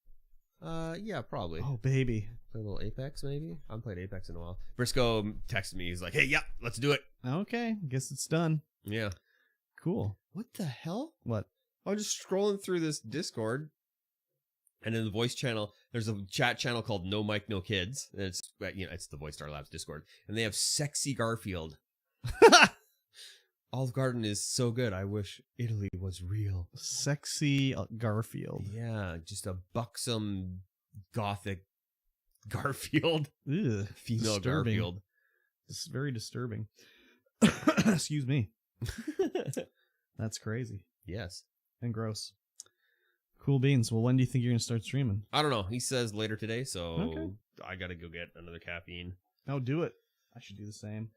Yeah, probably. Oh, baby. Play a little Apex, maybe? I haven't played Apex in a while. Briscoe texted me. He's like, hey, yeah, let's do it. Okay, guess it's done. Yeah. Cool. What the hell? What? I was just scrolling through this Discord, and in the voice channel, there's a chat channel called No Mic, No Kids. And it's the Voice Star Labs Discord, and they have Sexy Garfield. Olive Garden is so good. I wish Italy was real. Sexy Garfield. Yeah, just a buxom gothic Garfield. Ugh, female disturbing. Garfield. It's very disturbing. Excuse me. That's crazy. Yes. And gross. Cool beans. Well, when do you think you're going to start streaming? I don't know. He says later today, so I got to go get another caffeine. Oh, do it. I should do the same.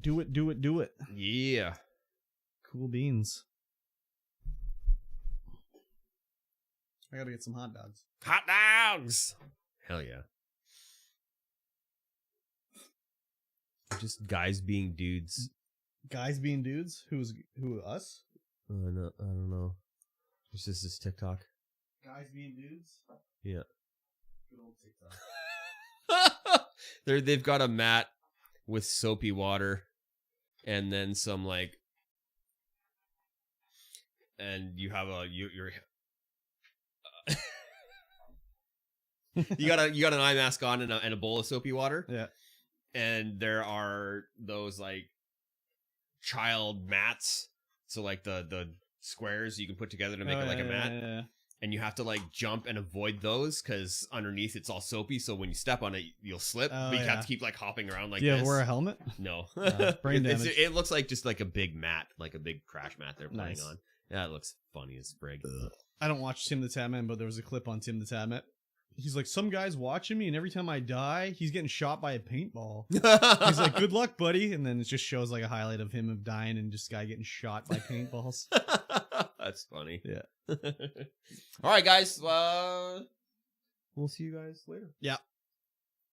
Do it. Yeah. Cool beans. I got to get some hot dogs. Hot dogs! Hell yeah. Just guys being dudes. Guys being dudes? Who, us? No, I don't know. It's just this TikTok. Guys being dudes? Yeah. Good old TikTok. They've got a mat with soapy water and then some like, and you have you're You got an eye mask on and a bowl of soapy water. Yeah. And there are those like child mats. So like the squares you can put together to make it like a mat. Yeah. And you have to like jump and avoid those because underneath it's all soapy. So when you step on it, you'll slip. But you have to keep like hopping around like this. Yeah, wear a helmet? No. Brain damage. It looks like just like a big mat, like a big crash mat they're playing on. Yeah, it looks funny as frig. I don't watch Tim the Tatman, but there was a clip on Tim the Tatman. He's like, some guy's watching me, and every time I die, he's getting shot by a paintball. He's like, good luck, buddy. And then it just shows like a highlight of him dying and just guy getting shot by paintballs. That's funny. Yeah. All right, guys. We'll see you guys later. Yeah.